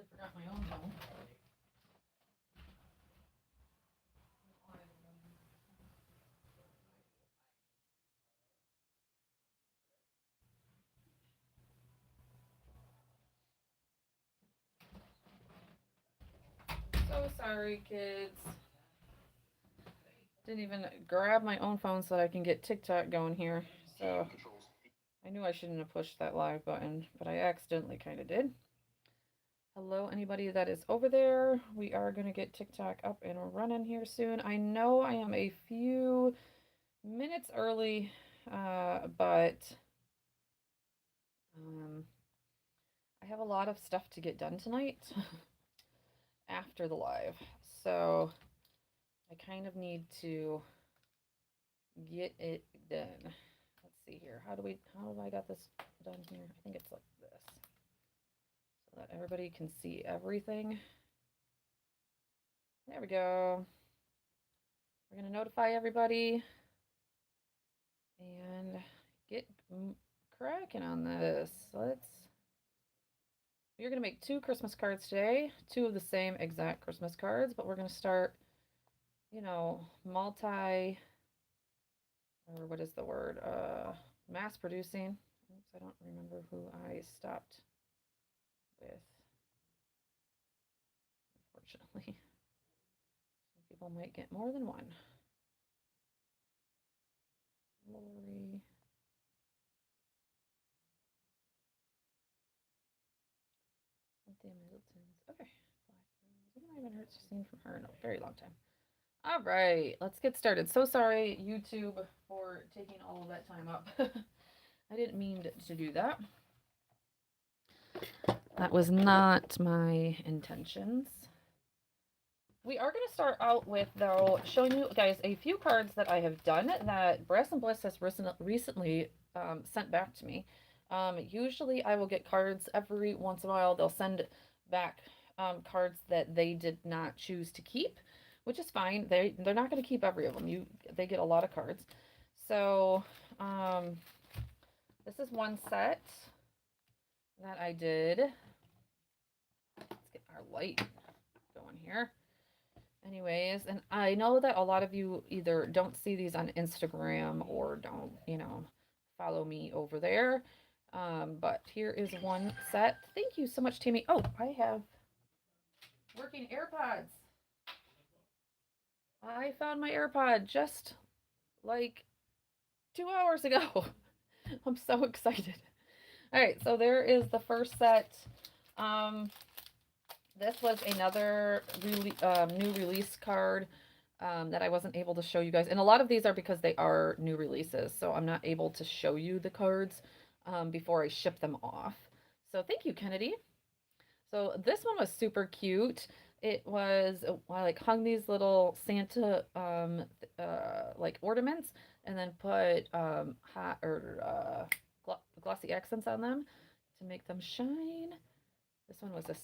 Forgot my own phone. So sorry, kids. Didn't even grab my own phone so that I can get TikTok going here. So I knew I shouldn't have pushed that live button, but I accidentally kind of did. Hello, anybody that is over there. We are going to get TikTok up and running here soon. I know I am a few minutes early, but um, I have a lot of stuff to get done tonight after the live. So I kind of need to get it done. Let's see here. How do I got this done here? I think it's like this. So that everybody can see everything. There we go. We're gonna notify everybody and get cracking on this. We're gonna make 2 Christmas cards today, 2 of the same exact Christmas cards, but we're gonna start, multi, or what is the word? Mass producing. Oops, I don't remember who I stopped with, unfortunately. Some people might get more than one. Lori. Cynthia Middleton's. Okay. Black Rose. I haven't heard seen from her in a very long time. All right, let's get started. So sorry, YouTube, for taking all of that time up. I didn't mean to do that. That was not my intentions. We are going to start out with, though, showing you guys a few cards that I have done that Brass and Bliss has recently sent back to me. Usually I will get cards every once in a while. They'll send back cards that they did not choose to keep, which is fine. They're not going to keep every of them. They get a lot of cards. So this is one set that I did. Let's get our light going here. Anyways, and I know that a lot of you either don't see these on Instagram or don't, follow me over there. But here is one set. Thank you so much, Tammy. Oh, I have working AirPods. I found my AirPod just like 2 hours ago. I'm so excited. All right, so there is the first set. Um, this was another new release card that I wasn't able to show you guys. And a lot of these are because they are new releases, so I'm not able to show you the cards before I ship them off. So thank you, Kennedy. So this one was super cute. It was I like hung these little Santa like ornaments and then put hot or glossy accents on them to make them shine. This one was a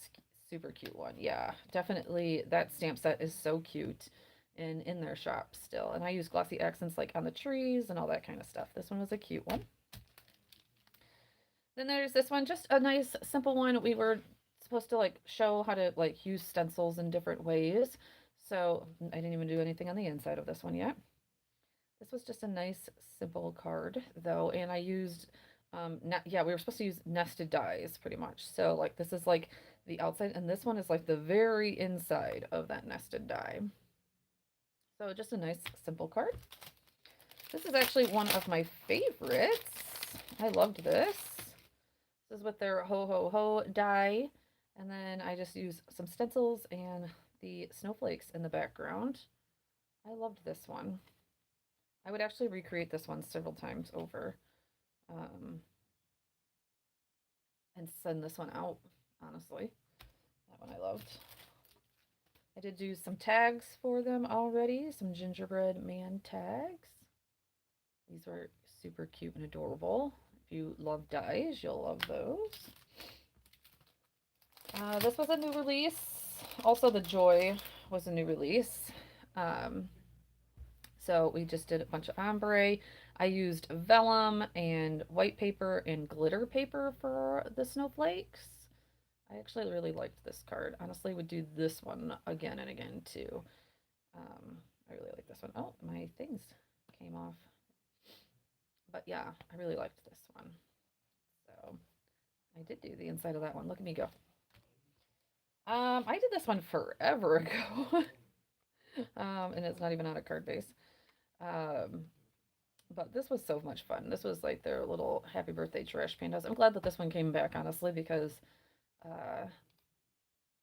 super cute one. Yeah, definitely that stamp set is so cute in their shop still. And I use glossy accents like on the trees and all that kind of stuff. This one was a cute one. Then there's this one, just a nice simple one. We were supposed to like show how to like use stencils in different ways. So I didn't even do anything on the inside of this one yet. This was just a nice simple card though, and I used yeah, we were supposed to use nested dies pretty much. So like this is like the outside and this one is like the very inside of that nested die. So just a nice simple card. This is actually one of my favorites. I loved this. This is with their ho ho ho die. And then I just use some stencils and the snowflakes in the background. I loved this one. I would actually recreate this one several times over um, and send this one out, honestly. That one I loved. I did do some tags for them already, some gingerbread man tags. These were super cute and adorable. If you love dies, you'll love those. This was a new release. Also, the Joy was a new release. Um, so we just did a bunch of ombre. I used vellum and white paper and glitter paper for the snowflakes. I actually really liked this card. Honestly, would do this one again and again too. I really like this one. Oh, my things came off. But yeah, I really liked this one. So I did do the inside of that one. Look at me go. I did this one forever ago. And it's not even on a card base. Um, but this was so much fun. This was like their little happy birthday trash pandas. I'm glad that this one came back, honestly, because uh,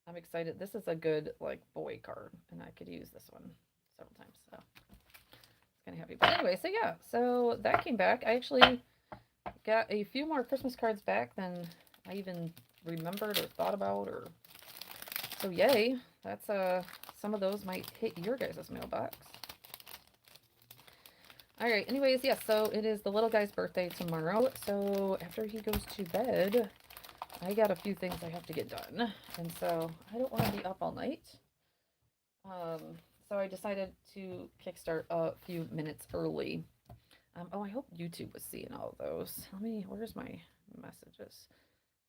I'm excited. This is a good like boy card, and I could use this one several times. So it's kind of happy. But anyway, so yeah, so that came back. I actually got a few more Christmas cards back than I even remembered or thought about, or so yay. That's some of those might hit your guys' mailbox. All right, anyways, yes, so it is the little guy's birthday tomorrow. So after he goes to bed, I got a few things I have to get done. And so I don't want to be up all night. Um, so I decided to kickstart a few minutes early. Oh, I hope YouTube was seeing all of those. Where's my messages?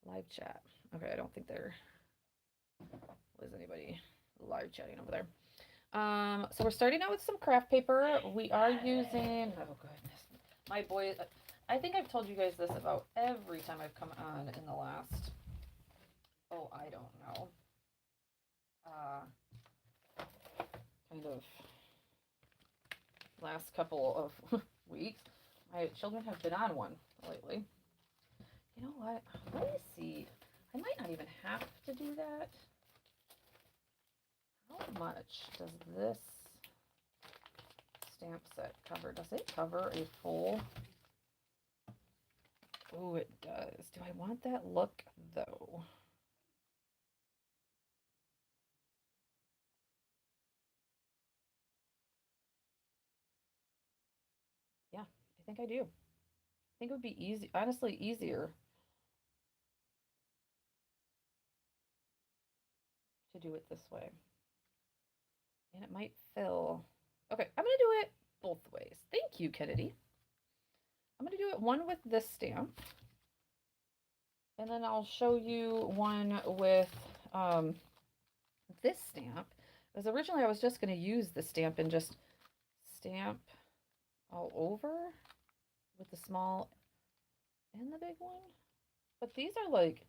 Live chat. Okay, I don't think there was anybody live chatting over there. So we're starting out with some craft paper. We are using, oh goodness, my boy, I think I've told you guys this about every time I've come on in the last, oh, I don't know, kind of last couple of weeks. My children have been on one lately. You know what? Let me see. I might not even have to do that. How much does this stamp set cover? Does it cover a full? Oh, it does. Do I want that look, though? Yeah, I think I do. I think it would be easy, honestly, easier to do it this way. And it might fill. Okay, I'm going to do it both ways. Thank you, Kennedy. I'm going to do it one with this stamp. And then I'll show you one with this stamp. Because originally I was just going to use the stamp and just stamp all over with the small and the big one. But these are like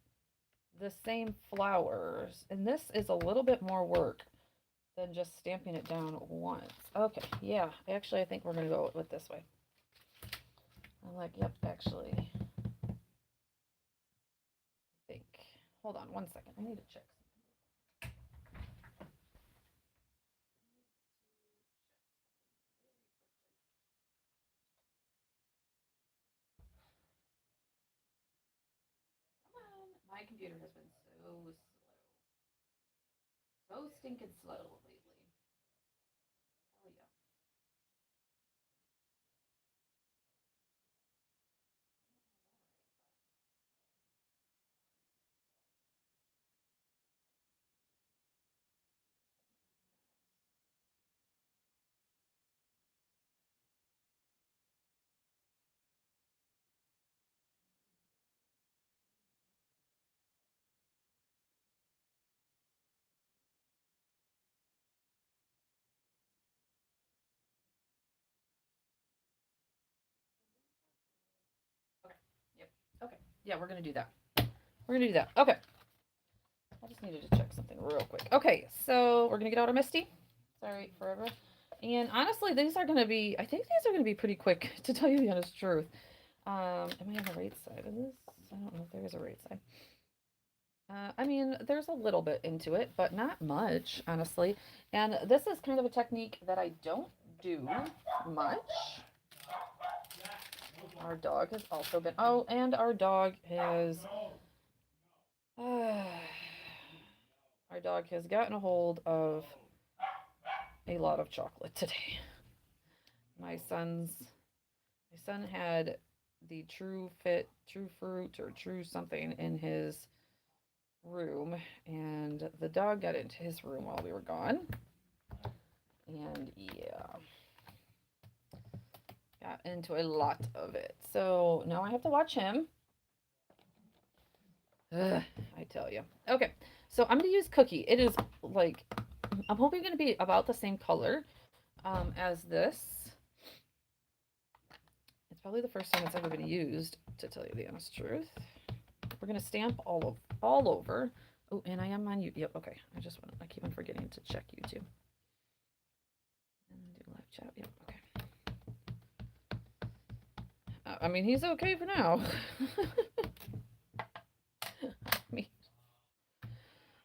the same flowers. And this is a little bit more work than just stamping it down once. Okay, yeah, actually I think we're going to go with this way. I'm like, yep, actually, I think. Hold on one second. I need to check. Come on. My computer has been so stinking slow lately. Hell yeah. Okay. Yep. Okay. Yeah, we're gonna do that. We're gonna do that. Okay. I just needed to check something real quick. Okay, so we're gonna get out our Misty. Sorry, forever. And honestly, these are gonna be. I think these are gonna be pretty quick, to tell you the honest truth. Am I on the right side of this? I don't know if there is a right side. I mean, there's a little bit into it, but not much, honestly. And this is kind of a technique that I don't do much. Our dog has also been. Oh, and our dog has. Uh, our dog has gotten a hold of a lot of chocolate today. My son's. My son had the True Fit, True Fruit, or True something in his room, and the dog got into his room while we were gone. And yeah, got into a lot of it. So now I have to watch him. Ugh, I tell you. Okay, so I'm gonna use Cookie. It is like, I'm hoping gonna be about the same color as this. It's probably the first time it's ever been used, to tell you the honest truth. We're gonna stamp all over. Oh, and I am on you. Yep. Okay. I keep on forgetting to check YouTube and do live chat. Yep. Okay. I mean, he's okay for now. I mean,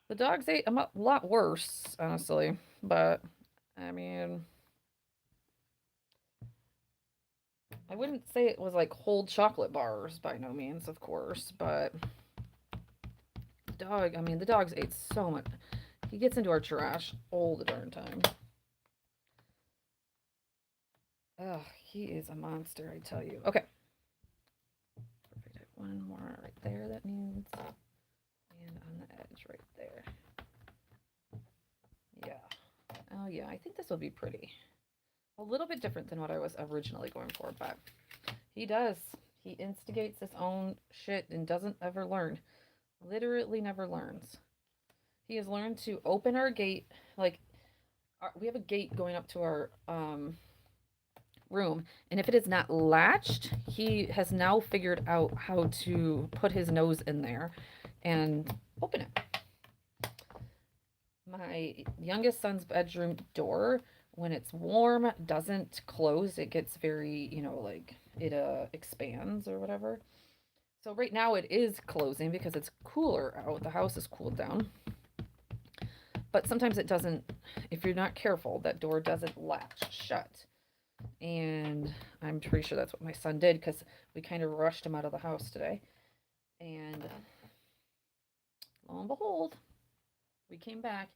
the dogs ate a lot worse, honestly. But I mean, I wouldn't say it was like whole chocolate bars by no means, of course. But the dogs ate so much. He gets into our trash all the darn time. Ugh, he is a monster, I tell you. Okay. Perfect. I have one more right there that needs. And on the edge right there. Yeah. Oh, yeah. I think this will be pretty. A little bit different than what I was originally going for, but he does. He instigates his own shit and doesn't ever learn. Literally never learns. He has learned to open our gate. Like, we have a gate going up to our room, and if it is not latched, he has now figured out how to put his nose in there and open it. My youngest son's bedroom door, when it's warm, doesn't close. It gets very, like it expands or whatever. So right now it is closing because it's cooler out. The house is cooled down. But sometimes it doesn't, if you're not careful, that door doesn't latch shut. And I'm pretty sure that's what my son did because we kind of rushed him out of the house today. And lo and behold, we came back.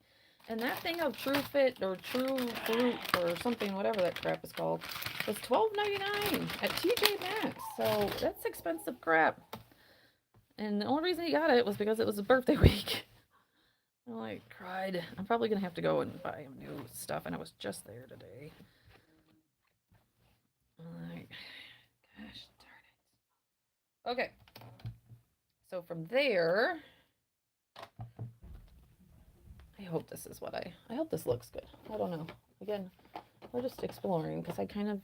And that thing of True Fit or True Fruit or something, whatever that crap is called, was $12.99 at TJ Maxx. So that's expensive crap. And the only reason he got it was because it was his birthday week. I like cried. I'm probably gonna have to go and buy him new stuff, and I was just there today. I'm like, gosh darn it. Okay. So from there, I hope this is I hope this looks good. I don't know. Again, we're just exploring because I kind of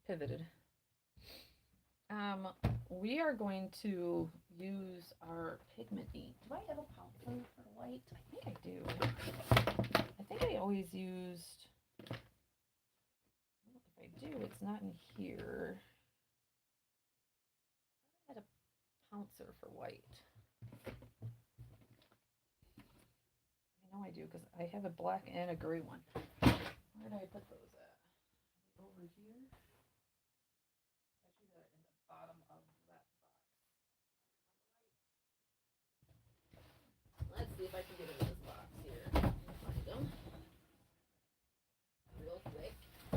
pivoted. We are going to use our pigment ink. Do I have a pouncer for white? I think I do. I think I always used. If I do, it's not in here. I had a pouncer for white. I know I do because I have a black and a gray one. Where did I put those at? Over here. Actually, they're in the bottom of that box. Let's see if I can get into this box here. Find them real quick. I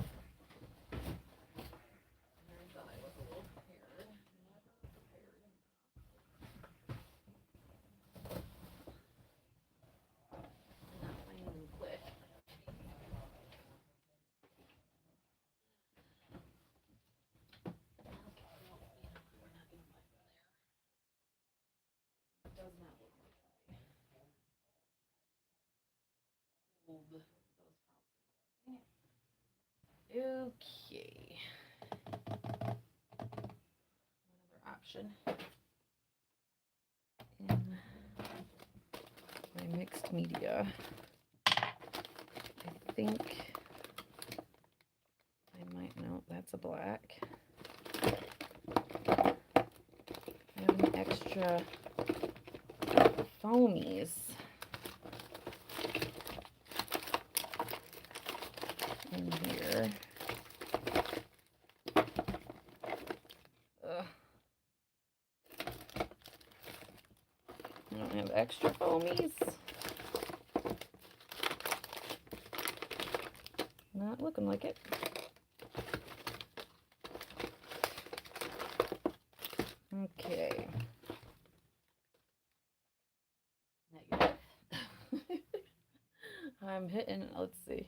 thought I was a little prepared. Never prepared enough. I'm not finding them quick. Okay, no, we're not gonna find them there. It does not look like I pulled those pouncers out. Okay. Another option in my mixed media. I think I might know that's a black. I have an extra foamies in here. Ugh. I don't have extra foamies. Not looking like it. Okay. Negative. I'm hitting, let's see.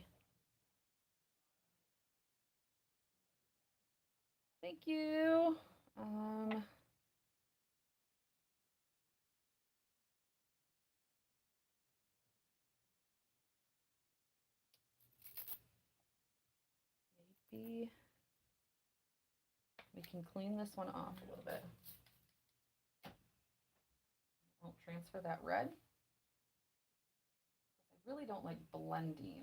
Thank you. maybe we can clean this one off a little bit. I'll transfer that red. I really don't like blending.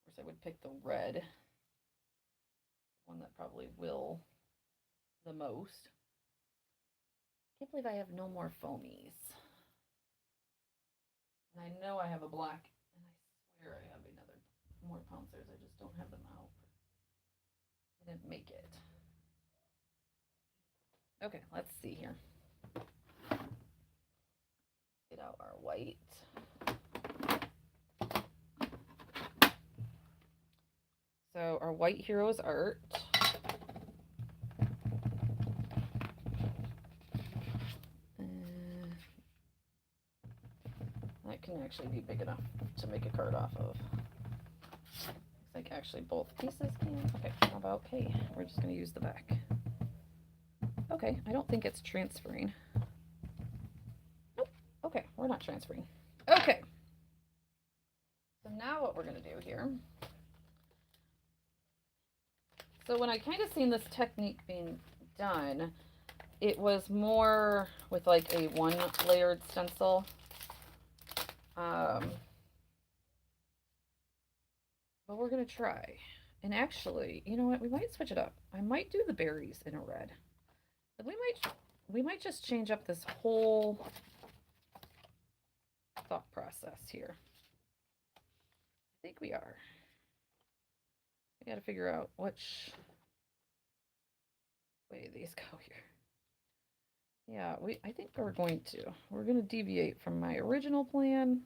Of course, I would pick the red, one that probably will the most. Can't believe I have no more foamies. And I know I have a black, and I swear I have another more pouncers. I just don't have them out. I didn't make it. Okay, let's see here. Get out our white. So our White Heroes art. That can actually be big enough to make a card off of. Looks like actually both pieces can. Okay, how about, okay, we're just going to use the back. Okay, I don't think it's transferring. Nope. Okay, we're not transferring. Okay. So now what we're going to do here. So when I kind of seen this technique being done, it was more with like a one layered stencil. But we're going to try. And actually, you know what? We might switch it up. I might do the berries in a red. But we might just change up this whole thought process here. I think we are. We got to figure out which way these go here. Yeah, I think we're going to deviate from my original plan.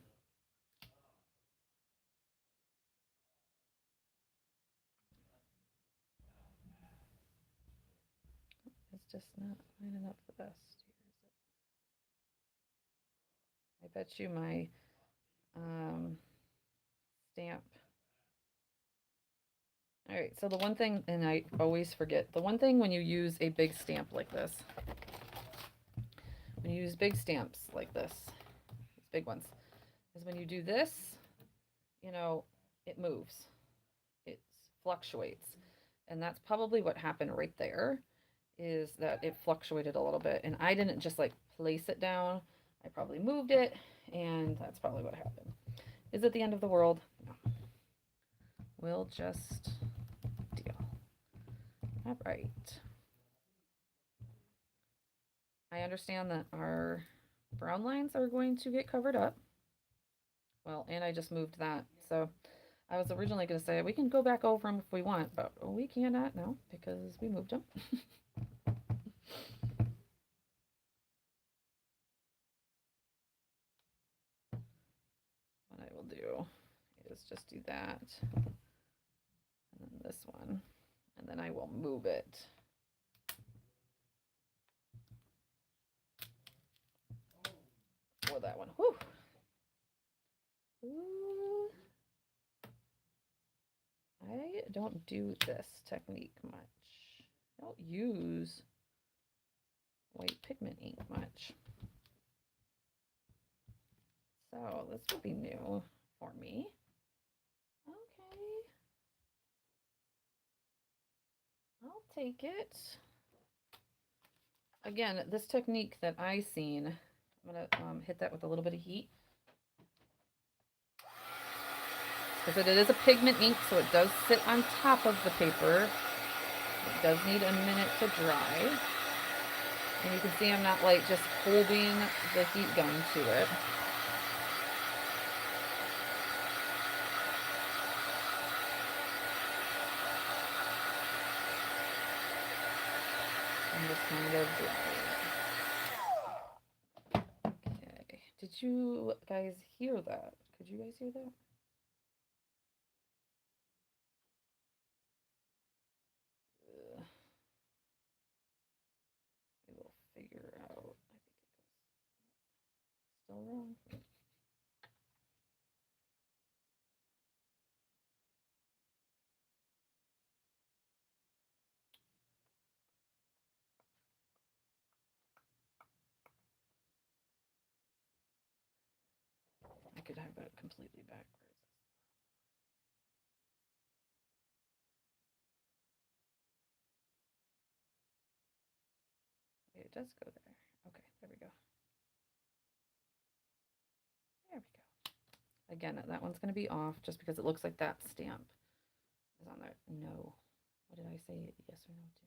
It's just not lining up the best. I bet you my stamp. All right, so the one thing, and I always forget, the one thing when you use a big stamp like this, when you use big stamps like this, these big ones, is when you do this, you know, it moves. It fluctuates. And that's probably what happened right there, is that it fluctuated a little bit. And I didn't just like place it down. I probably moved it, and that's probably what happened. Is it the end of the world? No. We'll just deal. All right. I understand that our brown lines are going to get covered up. Well, and I just moved that. So I was originally going to say we can go back over them if we want, but we cannot now because we moved them. What I will do is just do that. And then this one. And then I will move it. For that one. Whew. Ooh. I don't do this technique much. I don't use white pigment ink much. So this will be new for me. Okay. I'll take it. Again, this technique that I seen, I'm going to hit that with a little bit of heat. Because it is a pigment ink, so it does sit on top of the paper. It does need a minute to dry. And you can see I'm not like just holding the heat gun to it. I'm just kind of drying it. Okay. Did you guys hear that? Could you guys hear that? We will figure out. I think it goes still wrong. could have it completely backwards. Okay, it does go there. Okay, there we go. There we go. Again, that one's going to be off just because it looks like that stamp is on there. No. What did I say? Yes or no to?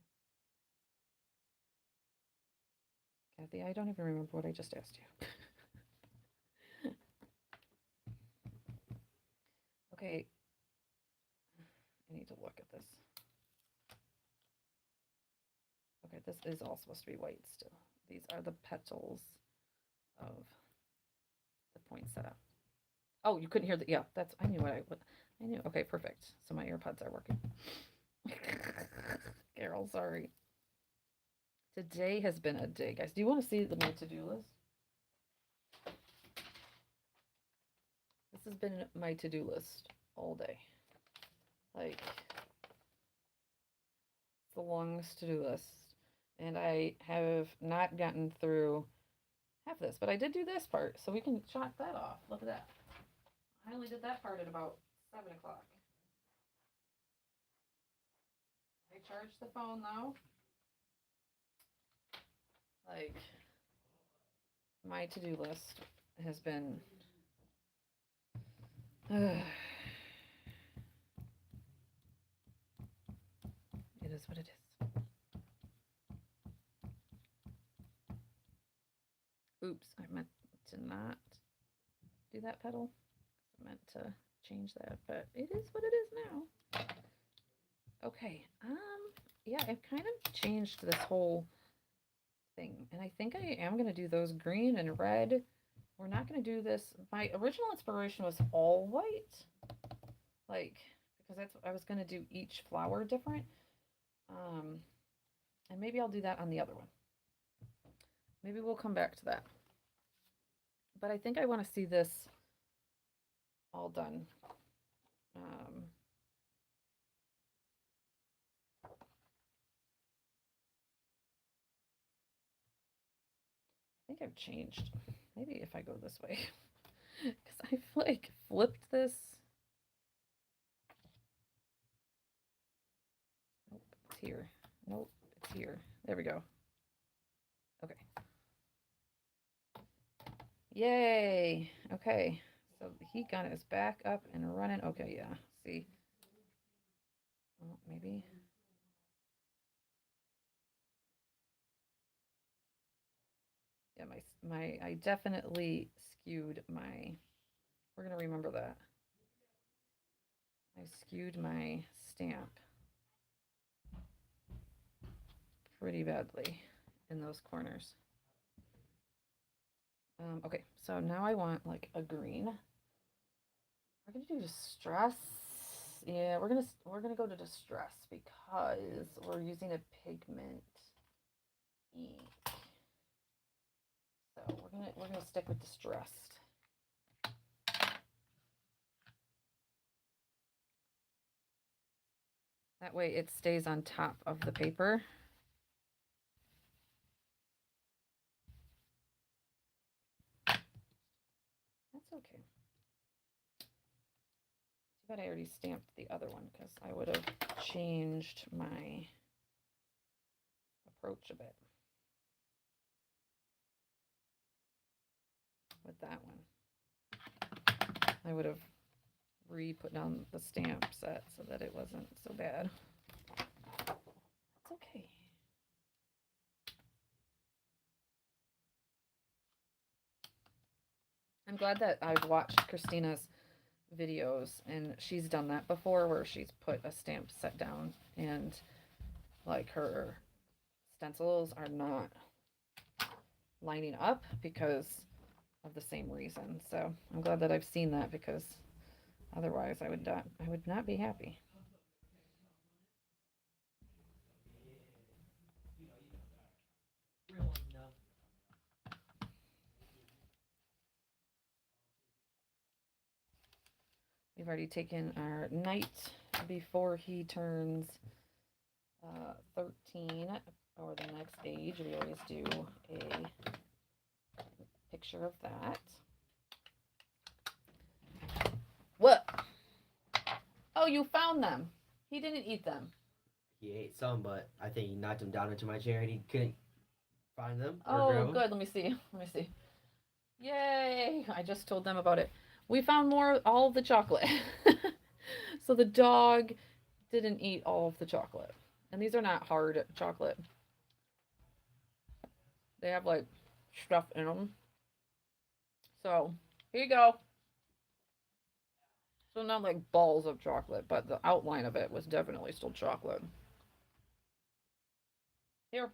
Kathy, I don't even remember what I just asked you. Okay. I need to look at this. Okay, this is all supposed to be white still. These are the petals of the poinsettia. Oh, you couldn't hear the, yeah, that's, I knew what I knew. Okay, perfect. So my AirPods are working. Carol, sorry. Today has been a day, guys. Do you want to see my to-do list? This has been my to-do list all day. Like, it's the longest to-do list. And I have not gotten through half this, but I did do this part, so we can chop that off. Look at that. I only did that part at about 7 o'clock. I charged the phone though. Like, my to-do list has been it is what it is. Oops, I meant to not do that petal. I meant to change that, but it is what it is now. Okay, yeah, I've kind of changed this whole thing, and I think I am going to do those green and red. We're not going to do this. My original inspiration was all white, like, because that's what I was going to do each flower different. And maybe I'll do that on the other one. Maybe we'll come back to that. But I think I want to see this all done. I think I've changed. Maybe if I go this way. Because I've like flipped this. Nope, it's here. Nope, it's here. There we go. Okay. Yay. Okay. So the heat gun is back up and running. Okay, yeah. See. Oh, maybe. Yeah, I definitely skewed my, we're gonna remember that. I skewed my stamp pretty badly in those corners. Okay, so now I want like a green. We're gonna do distress. Yeah, we're gonna go to distress because we're using a pigment ink. So we're gonna stick with distressed. That way it stays on top of the paper. That's okay. Too bad I already stamped the other one because I would have changed my approach a bit with that one. I would have re-put down the stamp set so that it wasn't so bad. It's okay. I'm glad that I've watched Christina's videos and she's done that before where she's put a stamp set down and like her stencils are not lining up because of the same reason. So I'm glad that I've seen that because otherwise I would not be happy. We've already taken our night before he turns 13 or the next age. We always do a picture of that. What? Oh, you found them. He didn't eat them. He ate some, but I think he knocked them down into my chair and he couldn't find them or Oh, grab them. good. Let me see. Let me see. Yay! I just told them about it. We found more, all of the chocolate. So the dog didn't eat all of the chocolate. And these are not hard chocolate. They have like stuff in them. So here you go. So not like balls of chocolate, but the outline of it was definitely still chocolate. Here.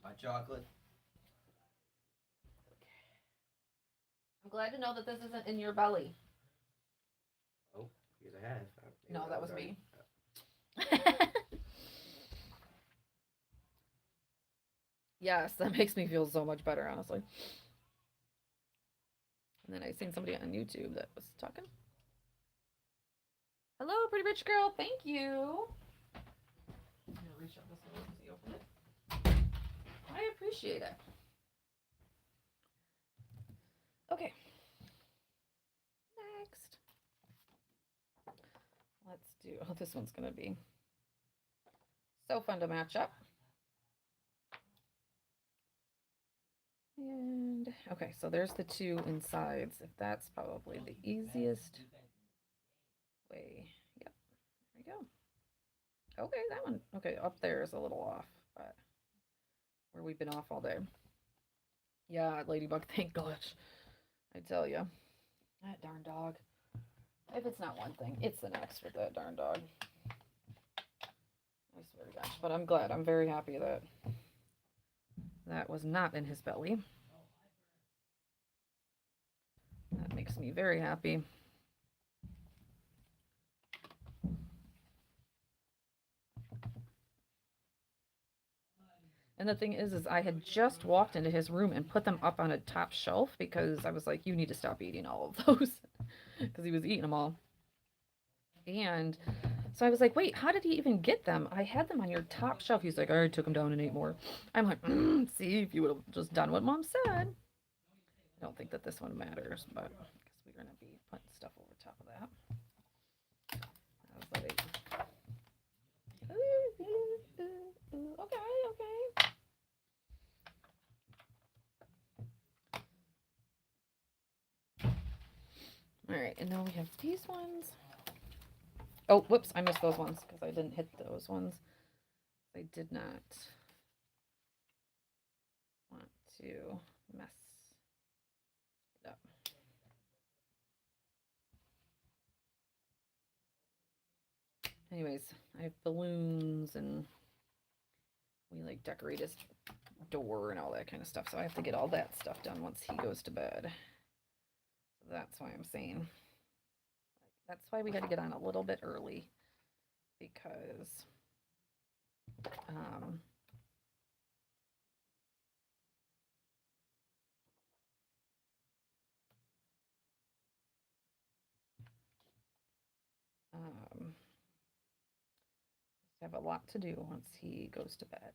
My chocolate. I'm glad to know that this isn't in your belly. Oh, here's a half. No, that was me. Yes, that makes me feel so much better, honestly. And then I seen somebody on YouTube that was talking. Hello, pretty rich girl. Thank you. I'm gonna reach out this way and see open it. I appreciate it. Okay. Next. Let's do. Oh, this one's gonna be so fun to match up. And okay, so there's the two insides. If that's probably the easiest way. Yep. There we go. Okay, that one. Okay, up there is a little off, but where we've been off all day. Yeah, Ladybug, thank gosh. I tell you. That darn dog. If it's not one thing, it's the next with that darn dog. I swear to gosh. But I'm glad. I'm very happy that that was not in his belly. That makes me very happy. And the thing is I had just walked into his room and put them up on a top shelf because I was like, you need to stop eating all of those because he was eating them all. And so I was like, wait, how did he even get them? I had them on your top shelf. He's like, I already took them down and ate more. I'm like, see, if you would have just done what mom said. I don't think that this one matters, but I guess we're going to be putting stuff over top of that. Okay, okay. All right, and now we have these ones. Oh, whoops, I missed those ones because I didn't hit those ones. I did not want to mess it up. Anyways, I have balloons and we like decorate his door and all that kind of stuff. So I have to get all that stuff done once he goes to bed. So that's why I'm saying that's why we had to get on a little bit early because um, um, have a lot to do once he goes to bed.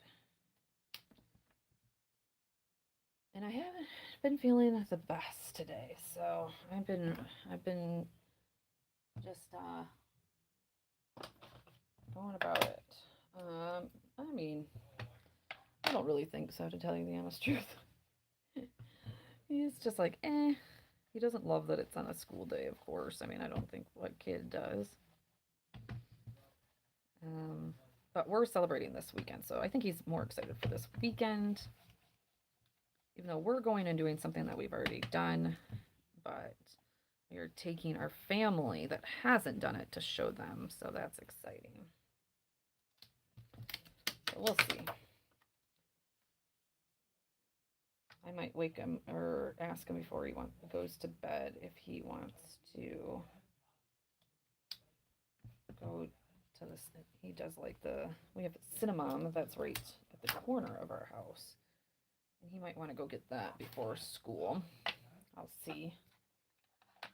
And I haven't been feeling the best today, so I've been just going about it. I mean, I don't really think so, to tell you the honest truth. He's just like, eh. He doesn't love that it's on a school day, of course. I mean, I don't think what kid does. Um, but we're celebrating this weekend, so I think he's more excited for this weekend. Even though we're going and doing something that we've already done, but we are taking our family that hasn't done it to show them, so that's exciting. So we'll see. I might wake him or ask him before he goes to bed if he wants to go to this. He does like we have a Cinnamon that's right at the corner of our house. And he might want to go get that before school. I'll see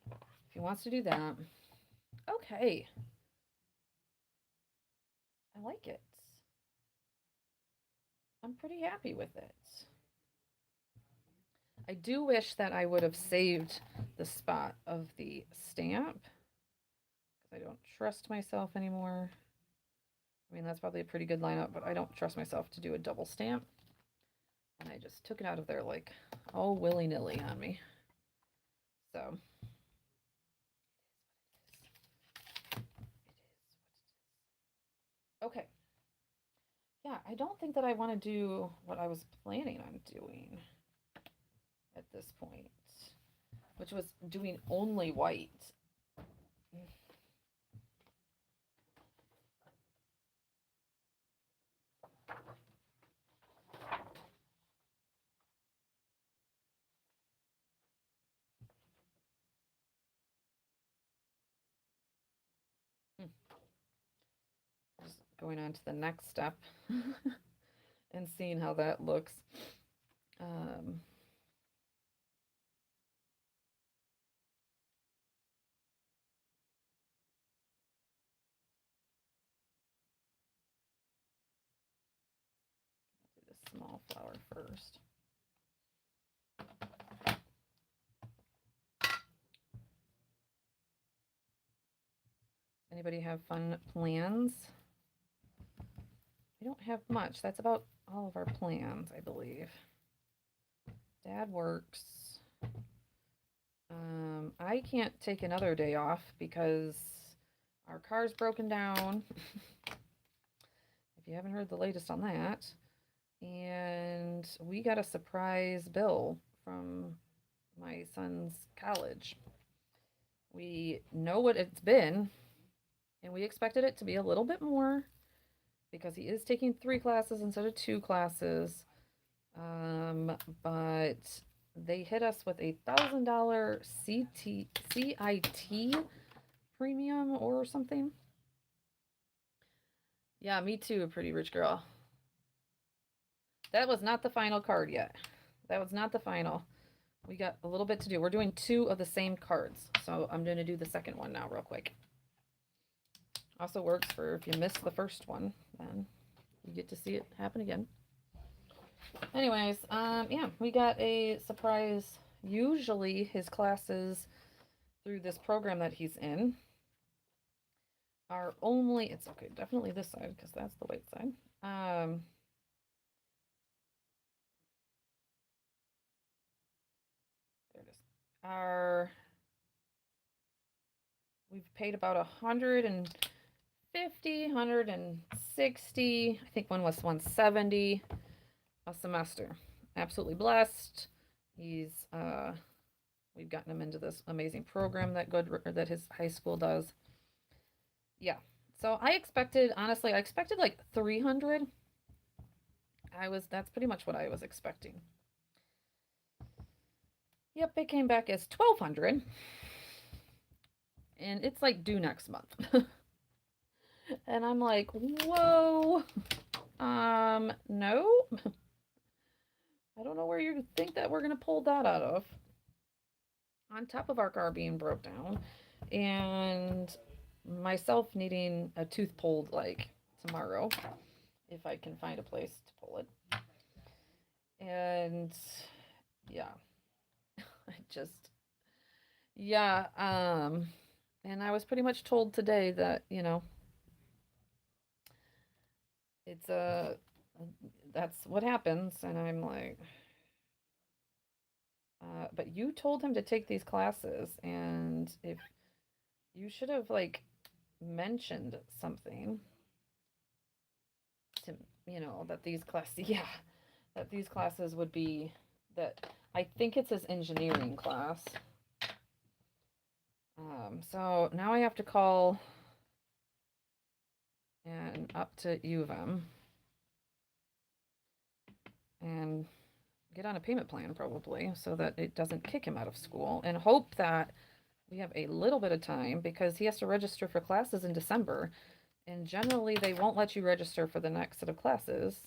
if he wants to do that. Okay. I like it. I'm pretty happy with it. I do wish that I would have saved the spot of the stamp because I don't trust myself anymore. I mean, that's probably a pretty good lineup, but I don't trust myself to do a double stamp. And I just took it out of there like all willy-nilly on me. So okay. Yeah, I don't think that I want to do what I was planning on doing at this point, which was doing only white. Just going on to the next step and seeing how that looks. Um, do the small flower first. Anybody have fun plans? We don't have much. That's about all of our plans, I believe. Dad works. I can't take another day off because our car's broken down. If you haven't heard the latest on that. And we got a surprise bill from my son's college. We know what it's been, and we expected it to be a little bit more because he is taking 3 classes instead of 2 classes. But they hit us with $1,000 CIT premium or something. Yeah, me too, a pretty rich girl. That was not the final card yet. That was not the final. We got a little bit to do. We're doing 2 of the same cards. So I'm going to do the second one now real quick. Also works for if you missed the first one, then you get to see it happen again. Anyways, yeah, we got a surprise. Usually his classes through this program that he's in are only, it's okay, definitely this side because that's the white side. There it is. We've paid about 150, 160. I think one was 170 a semester. Absolutely blessed. We've gotten him into this amazing program that his high school does. Yeah. So I expected, honestly, I expected like 300. That's pretty much what I was expecting. Yep, it came back as 1,200. And it's like due next month. And I'm like, whoa. No. I don't know where you think that we're gonna pull that out of. On top of our car being broke down and myself needing a tooth pulled like tomorrow if I can find a place to pull it. And yeah. I just yeah, and I was pretty much told today that, it's that's what happens and I'm like but you told him to take these classes and if you should have like mentioned something to that these classes yeah that these classes would be that I think it's his engineering class. So now I have to call and up to U of M and get on a payment plan probably so that it doesn't kick him out of school and hope that we have a little bit of time because he has to register for classes in December and generally they won't let you register for the next set of classes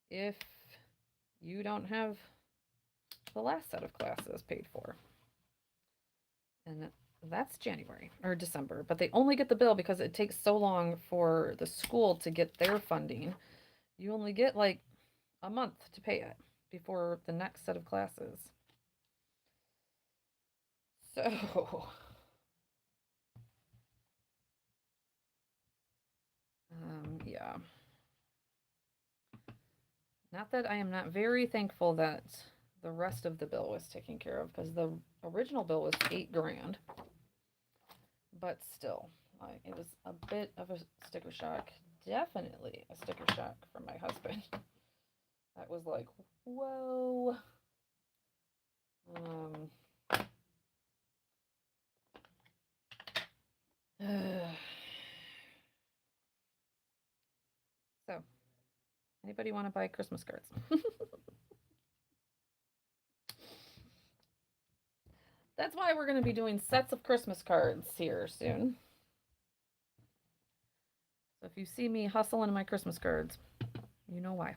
if you don't have the last set of classes paid for. And that's January or December, but they only get the bill because it takes so long for the school to get their funding. You only get like a month to pay it before the next set of classes. So, yeah. Not that I am not very thankful that the rest of the bill was taken care of because the original bill was 8 grand, but still, it was a bit of a sticker shock. Definitely a sticker shock from my husband. That was like, whoa. So, anybody want to buy Christmas cards? That's why we're going to be doing sets of Christmas cards here soon. So if you see me hustling my Christmas cards, you know why.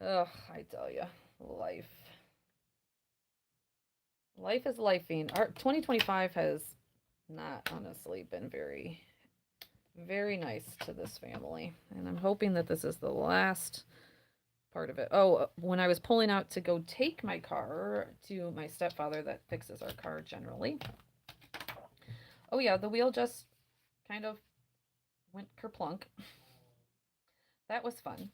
Ugh, I tell you, life. Life is lifing. Our 2025 has not honestly been very, very nice to this family. And I'm hoping that this is the last part of it. Oh, when I was pulling out to go take my car to my stepfather that fixes our car generally. Oh yeah, the wheel just kind of went kerplunk. That was fun.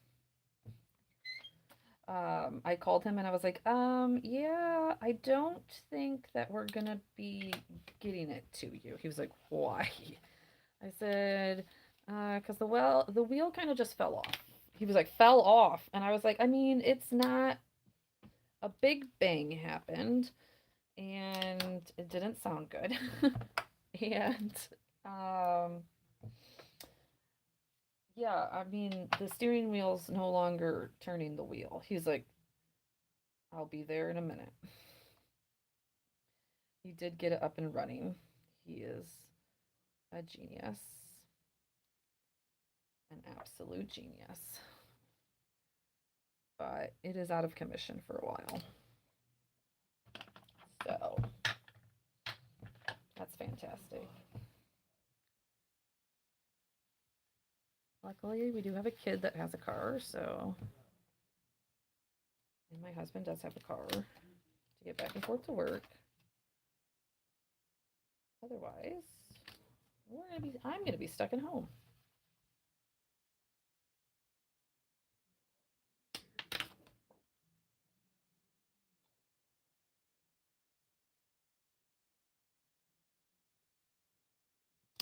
I called him and I was like, yeah, I don't think that we're gonna be getting it to you. He was like, why? I said, because the wheel kind of just fell off. He was like, fell off, and I was like, I mean, it's not a big bang happened, and it didn't sound good, and um, yeah, I mean, the steering wheel's no longer turning the wheel. He's like, I'll be there in a minute. He did get it up and running. He is a genius, an absolute genius. But it is out of commission for a while. So that's fantastic. Luckily, we do have a kid that has a car, so. And my husband does have a car to get back and forth to work. Otherwise, I'm gonna be stuck at home.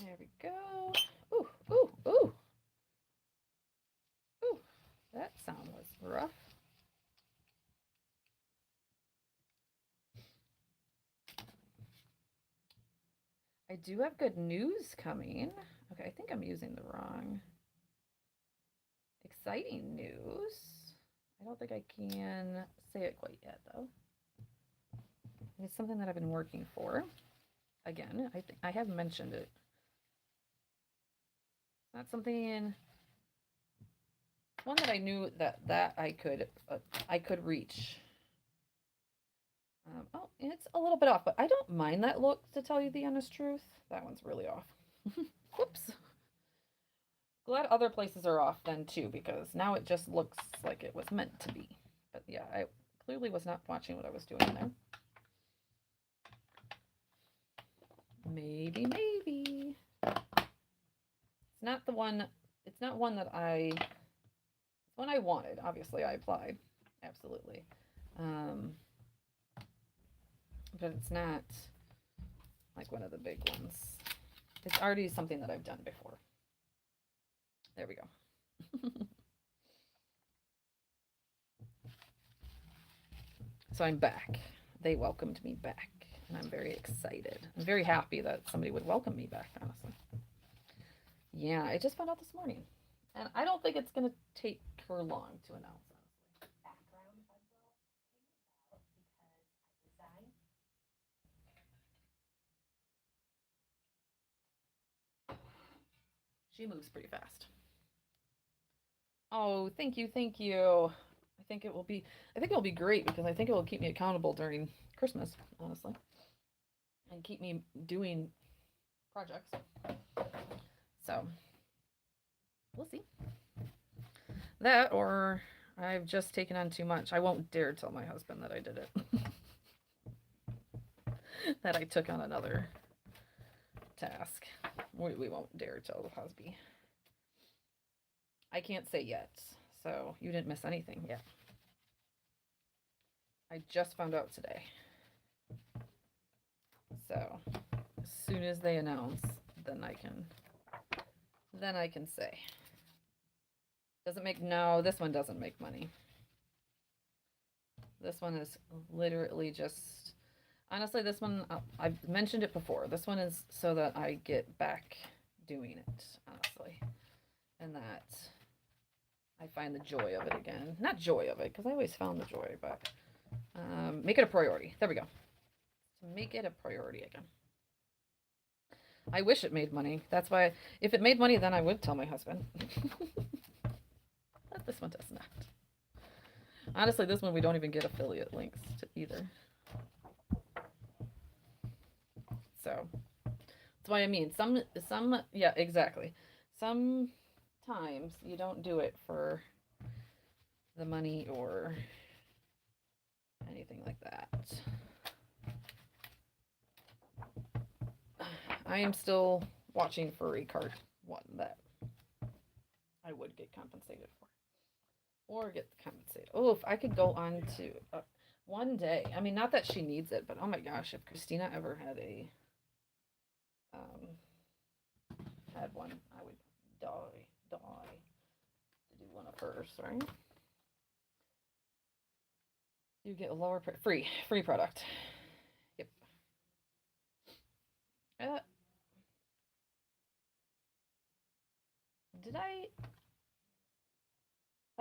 There we go. Ooh, ooh, ooh. Ooh, that sound was rough. I do have good news coming. Okay, I think I'm using the wrong. Exciting news. I don't think I can say it quite yet, though. It's something that I've been working for. Again, I think I have mentioned it. It's not something. One that I knew that I could reach. Oh, it's a little bit off, but I don't mind that look, to tell you the honest truth. That one's really off. Whoops. Glad other places are off then too, because now it just looks like it was meant to be. But yeah, I clearly was not watching what I was doing there. Maybe. It's not the one. It's not one that it's one I wanted. Obviously, I applied. Absolutely. But it's not like one of the big ones. It's already something that I've done before. There we go. So I'm back. They welcomed me back, and I'm very excited. I'm very happy that somebody would welcome me back, honestly. Yeah, I just found out this morning. And I don't think it's going to take her long to announce, she moves pretty fast. Oh, thank you, thank you. I think it will be great because I think it will keep me accountable during Christmas, honestly. And keep me doing projects. So, we'll see. That or I've just taken on too much. I won't dare tell my husband that I did it. That I took on another task. We won't dare tell the husband. I can't say yet, so you didn't miss anything yet. I just found out today. So as soon as they announce, then I can say. Doesn't make no, this one doesn't make money. This one is literally just honestly, this one I've mentioned it before. This one is so that I get back doing it, honestly. And that I find the joy of it again. Not joy of it, because I always found the joy, but make it a priority. There we go. Make it a priority again. I wish it made money. That's why, if it made money, then I would tell my husband. But this one does not. Honestly, this one we don't even get affiliate links to either. So that's why I mean some yeah, exactly. Sometimes you don't do it for the money or anything like that. I am still watching Furry Card one that I would get compensated for. Or get compensated. Oh, if I could go on to one day. I mean, not that she needs it, but oh my gosh, if Christina ever had a had one, I would die to do one of hers, right? You get a lower free product. Yep. Did I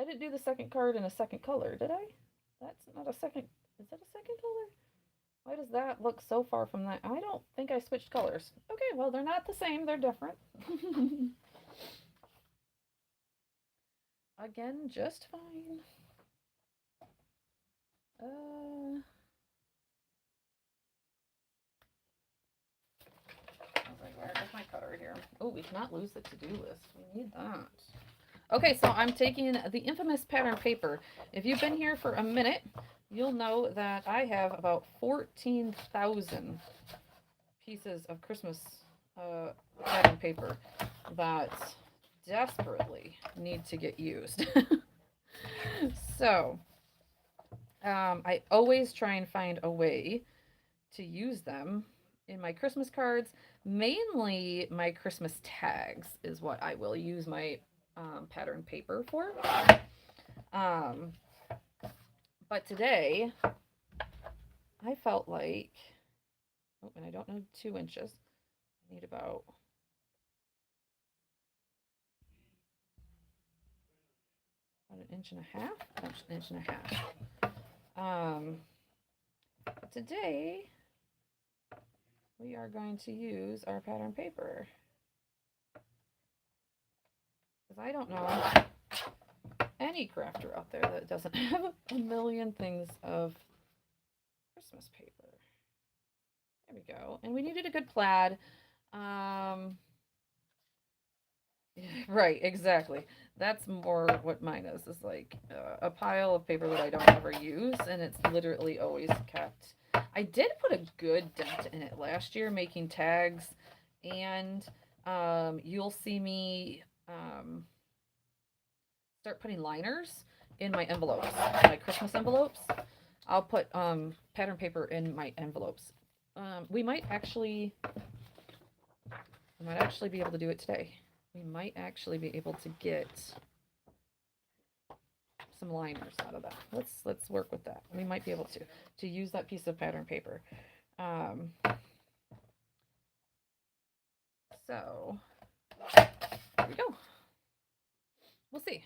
didn't do the second card in a second color, did I? That's not a second. Is that a second color? Why does that look so far from that? I don't think I switched colors. Okay, well, they're not the same. They're different. Again, just fine. Where's my cutter here? Oh, we cannot lose the to-do list. We need that. Okay, so I'm taking the infamous pattern paper. If you've been here for a minute, you'll know that I have about 14,000 pieces of Christmas pattern paper that desperately need to get used. So, I always try and find a way to use them in my Christmas cards. Mainly my Christmas tags is what I will use my pattern paper for. But today I felt like, oh, and I don't know 2 inches. I need about an inch and a half. An inch and a half. But today we are going to use our pattern paper. Because I don't know any crafter out there that doesn't have a million things of Christmas paper. There we go. And we needed a good plaid. Right, exactly. That's more what mine is like a pile of paper that I don't ever use, and it's literally always kept. I did put a good dent in it last year making tags, and you'll see me start putting liners in my envelopes, my Christmas envelopes. I'll put pattern paper in my envelopes. We might actually be able to do it today. We might actually be able to get some liners out of that. Let's work with that. We might be able to use that piece of pattern paper. So there we go. We'll see.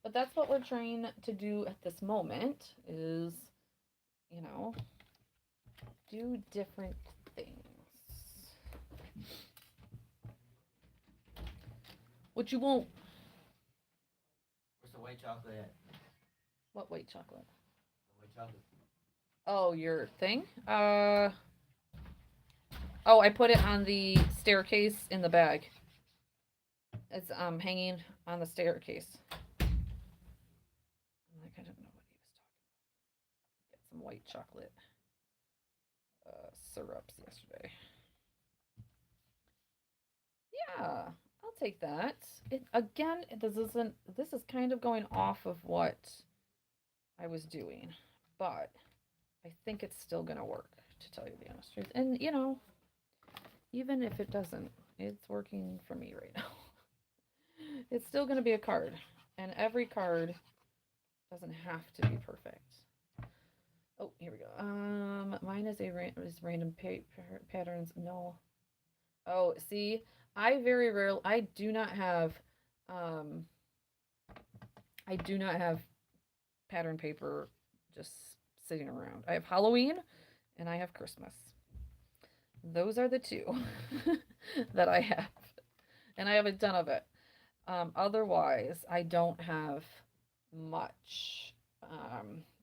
But that's what we're trying to do at this moment is, you know, do different things. What you won't. Where's the white chocolate at? What white chocolate? The white chocolate. Oh, your thing? Oh, I put it on the staircase in the bag. It's hanging on the staircase. some white chocolate syrups yesterday. Yeah, I'll take that. It again, this is kind of going off of what I was doing, but I think it's still gonna work, to tell you the honest truth. And you know, even if it doesn't, it's working for me right now. It's still gonna be a card, and every card doesn't have to be perfect. Oh, here we go. Mine is is random patterns. No. Oh, see, I very rarely. Um, I do not have pattern paper just sitting around. I have Halloween, and I have Christmas. Those are the two that I have, and I have a ton of it. Otherwise, I don't have much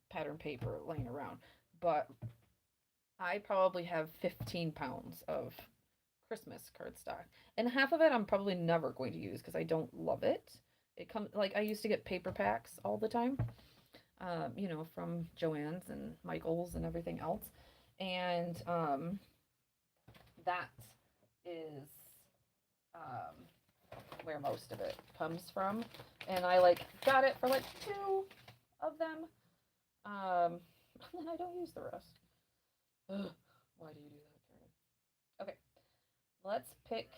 pattern paper laying around, but I probably have 15 pounds of Christmas cardstock, and half of it I'm probably never going to use because I don't love it. It comes like I used to get paper packs all the time, you know, from Joann's and Michael's and everything else, and that is um, where most of it comes from. And I like got it for like two of them. And then I don't use the rest. Ugh, why do you do that, Karen? Okay, let's pick.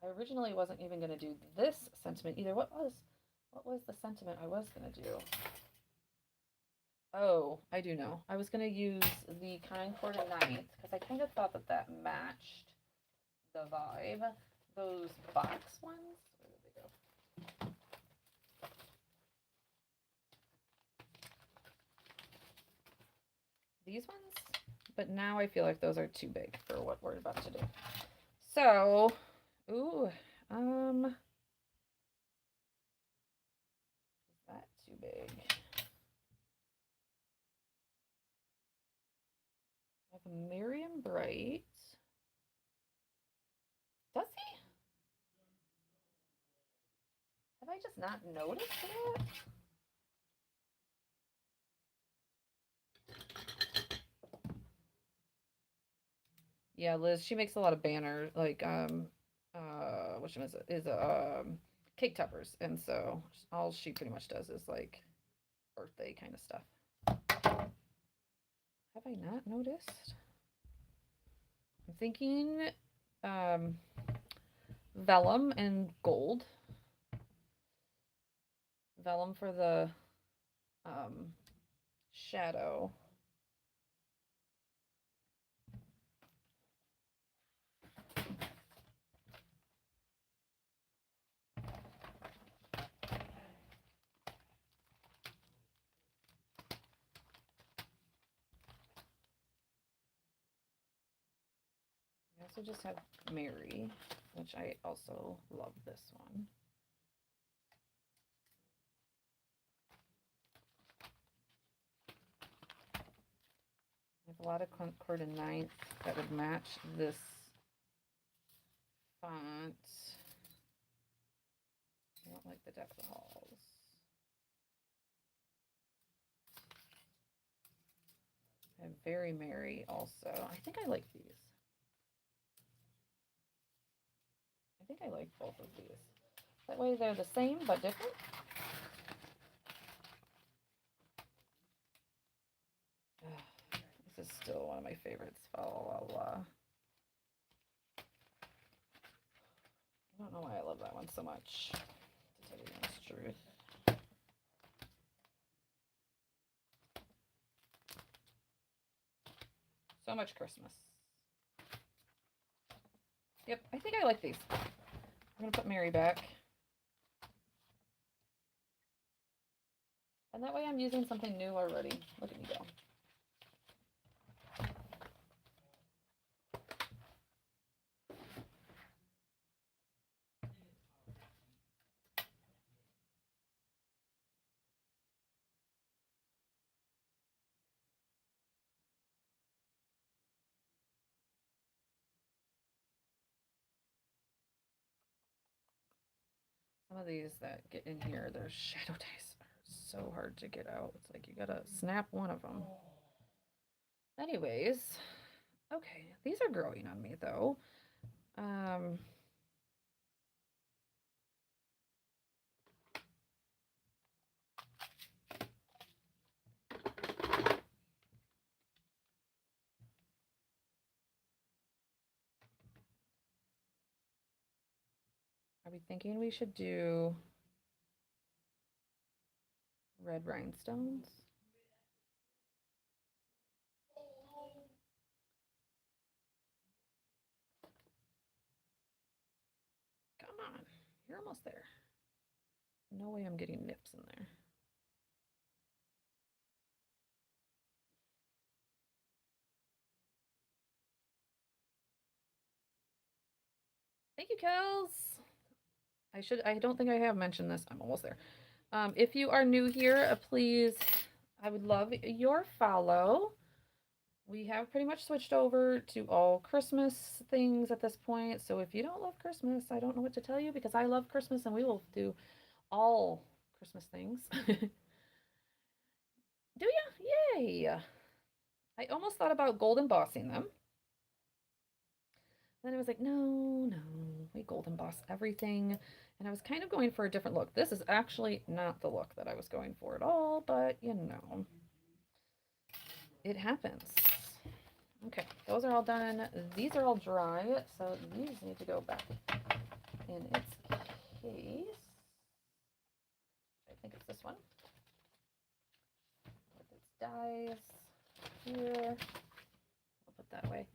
I originally wasn't even gonna do this sentiment either. What was the sentiment I was gonna do? Oh, I do know. I was gonna use the Concord Ninth because I kind of thought that that matched the vibe. Those box ones. Where did they go? These ones, but now I feel like those are too big for what we're about to do. So, ooh, is that too big? I have a Miriam Bright. Does he? Have I just not noticed that? Yeah, Liz, she makes a lot of banners, like which one is it? Is cake toppers, and so all she pretty much does is like birthday kind of stuff. Have I not noticed? I'm thinking um vellum and gold. Vellum for the shadow. I also just have Mary, which I also love this one. I have a lot of Concord and Ninth that would match this font. I don't like the depth of halls. I have Very Merry also. I think I like these. I think I like both of these. That way they're the same but different. This is still one of my favorites. I don't know why I love that one so much, to tell you the honest truth. So much Christmas. Yep, I think I like these. I'm gonna put Mary back. And that way I'm using something new already. Look at me go. Some of these that get in here, their shadow dice are so hard to get out. It's like you gotta snap one of them. Anyways, okay, these are growing on me though. Um, are we thinking we should do red rhinestones? Come on, you're almost there. No way I'm getting nips in there. Thank you, Kels. I don't think I have mentioned this. I'm almost there. If you are new here, please, I would love your follow. We have pretty much switched over to all Christmas things at this point. So if you don't love Christmas, I don't know what to tell you because I love Christmas and we will do all Christmas things. Do ya? Yay! I almost thought about gold embossing them. Then I was like, no, we gold emboss everything. And I was kind of going for a different look. This is actually not the look that I was going for at all, but you know, it happens. Okay, those are all done. These are all dry, so these need to go back in its case. I think it's this one. With its dies here. I'll put that way.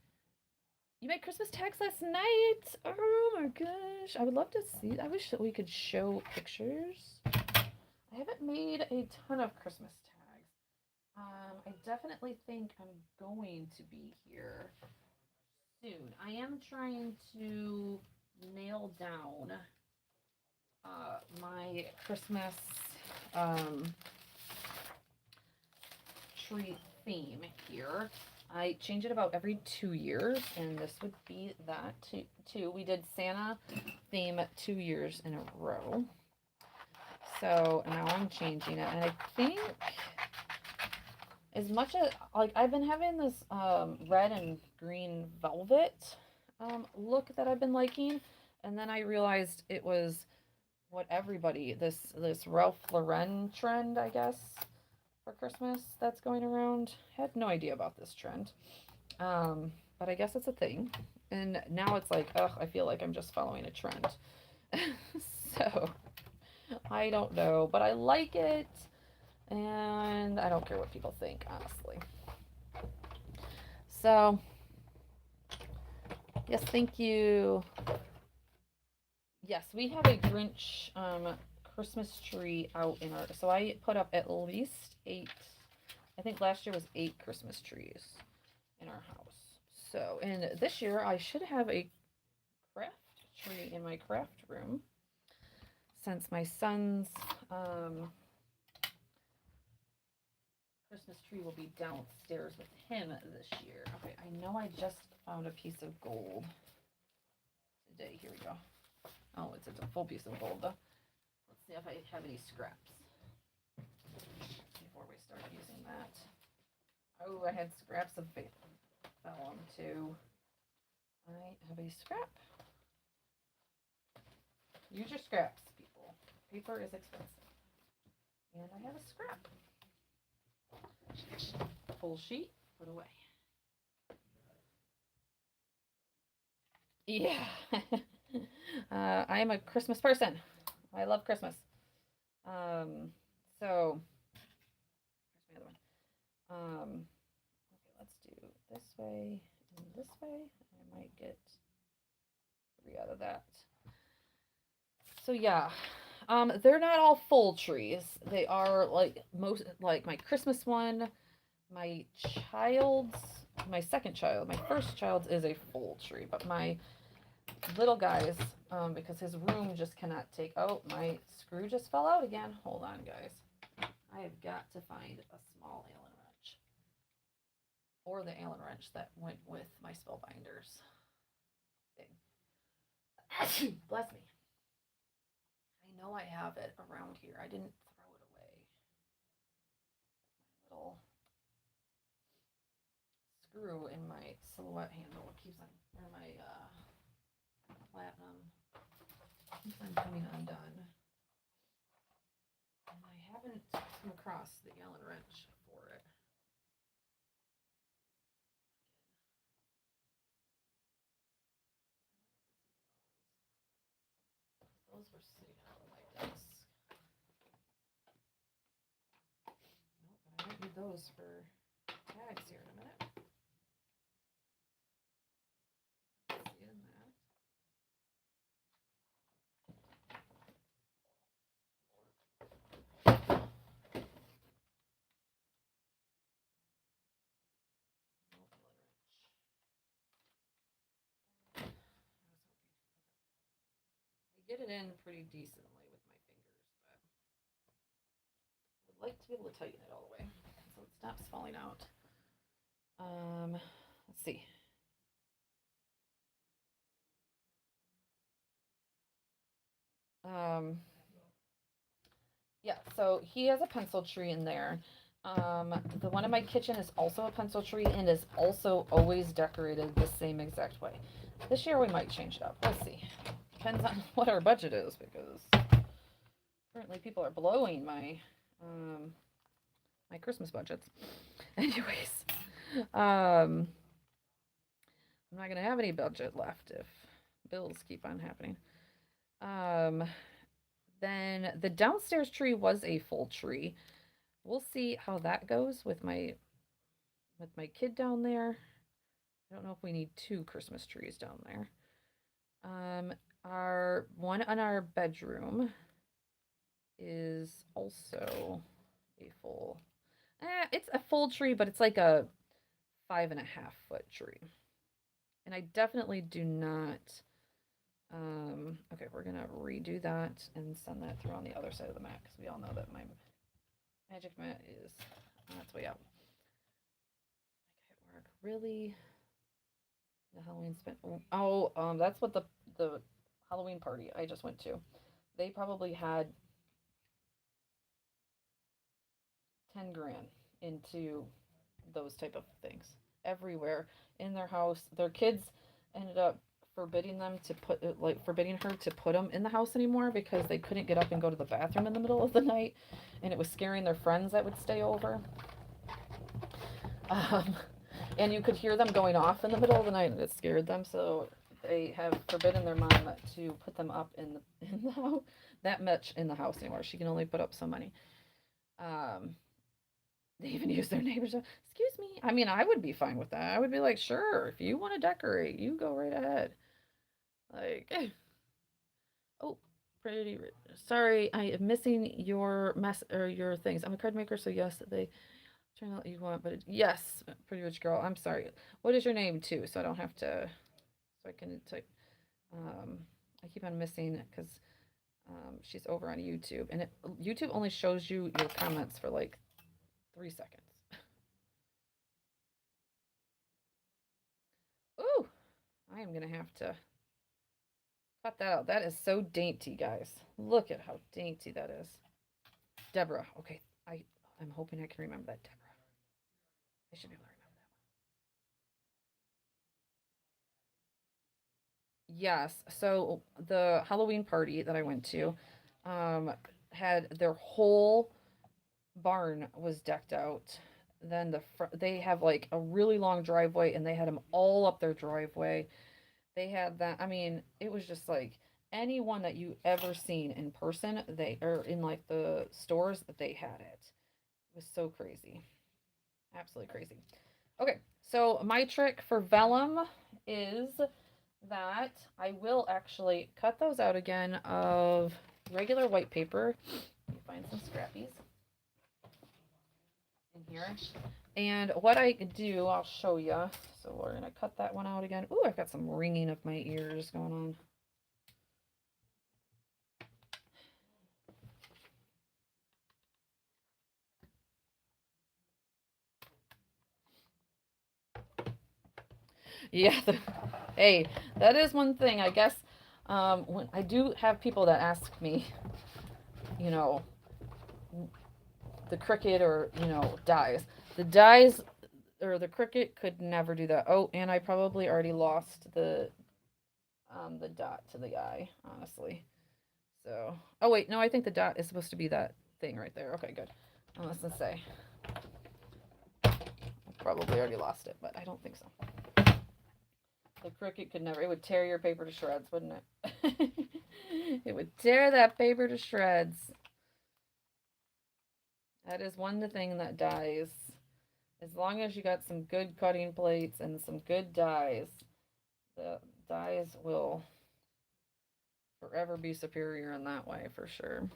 You made Christmas tags last night. Oh my gosh. I would love to see. I wish that we could show pictures. I haven't made a ton of Christmas tags. I definitely think I'm going to be here soon. I am trying to nail down my Christmas tree theme here. I change it about every 2 years, and this would be that too. We did Santa theme 2 years in a row. So now I'm changing it, and I think as much as like I've been having this red and green velvet look that I've been liking, and then I realized it was what everybody this Ralph Lauren trend, I guess, for Christmas that's going around. I had no idea about this trend. But I guess it's a thing. And now it's like, ugh, I feel like I'm just following a trend. So I don't know, but I like it. And I don't care what people think, honestly. So, yes, thank you. Yes, we have a Grinch Christmas tree out in our. So I put up at least 8. I think last year was 8 Christmas trees in our house. So, and this year I should have a craft tree in my craft room since my son's Christmas tree will be downstairs with him this year. Okay, I know I just found a piece of gold today. Here we go. Oh, it's a full piece of gold. Let's see if I have any scraps before we start using that. Oh, I had scraps of vellum too. I have a scrap. Use your scraps, people. Paper is expensive. And I have a scrap. Full sheet, put away. Yeah. I am a Christmas person. I love Christmas. So where's my other one? Okay, let's do this way and this way. I might get 3 out of that. So yeah, they're not all full trees. They are like my Christmas one, my child's, my second child, my first child's is a full tree, but my little guys, because his room just cannot take. Oh, my screw just fell out again. Hold on, guys. I have got to find a small Allen wrench, or the Allen wrench that went with my spellbinders thing. Bless me. I know I have it around here. I didn't throw it away. screw in my silhouette handle keeps on, or my platinum keeps on coming undone. And I haven't come across the Allen wrench for it. Those were sitting out on my desk. Nope, but I might need those for tags here in a minute. See in that. Get it in pretty decently with my fingers, but I would like to be able to tighten it all the way so it stops falling out. Let's see. Yeah, so he has a pencil tree in there. The one in my kitchen is also a pencil tree and is also always decorated the same exact way. This year we might change it up. We'll see. Depends on what our budget is because currently people are blowing my my Christmas budgets. Anyways, I'm not gonna have any budget left if bills keep on happening. Then the downstairs tree was a full tree. We'll see how that goes with my kid down there. I don't know if we need 2 Christmas trees down there. Our one in our bedroom is also a full. It's a full tree, but it's like a 5.5 foot tree. And I definitely do not. Okay, we're gonna redo that and send that through on the other side of the mat because we all know that my magic mat is on its way out. Like at work, really? The Halloween spent. Oh, that's what the Halloween party I just went to. They probably had 10 grand into those type of things everywhere in their house. Their kids ended up forbidding her to put them in the house anymore because they couldn't get up and go to the bathroom in the middle of the night, and it was scaring their friends that would stay over. And you could hear them going off in the middle of the night, and it scared them. So they have forbidden their mom to put them up in the house that much in the house anymore. She can only put up so many. They even use their neighbors. Excuse me. I mean, I would be fine with that. I would be like, sure, if you want to decorate, you go right ahead. Like, oh, pretty. Sorry, I am missing your mess or your things. I'm a card maker, so yes, they turn out you want, but yes, pretty rich girl. I'm sorry. What is your name too? So I don't have to. So I can type. I keep on missing because she's over on YouTube, and YouTube only shows you your comments for like 3 seconds. Ooh, I am gonna have to cut that out. That is so dainty, guys. Look at how dainty that is. Deborah. Okay, I'm hoping I can remember that, Deborah. I should be able to remember that. Yes. So the Halloween party that I went to had their whole barn was decked out. Then they have like a really long driveway, and they had them all up their driveway. They had that. I mean, it was just like anyone that you ever seen in person. They or in like the stores that they had it. It was so crazy, absolutely crazy. Okay, so my trick for vellum is that I will actually cut those out again of regular white paper. Let me find some scrappies in here. And what I do, I'll show you. So we're going to cut that one out again. Ooh, I've got some ringing of my ears going on. Yeah, hey, that is one thing, I guess. When I do have people that ask me, you know, the Cricut or, dies. The dies, or the Cricut could never do that. Oh, and I probably already lost the dot to the eye, honestly. So, oh wait, no, I think the dot is supposed to be that thing right there. Okay, good. I was gonna say, probably already lost it, but I don't think so. The Cricut could never. It would tear your paper to shreds, wouldn't it? It would tear that paper to shreds. That is one thing that dies. As long as you got some good cutting plates and some good dies, the dies will forever be superior in that way for sure.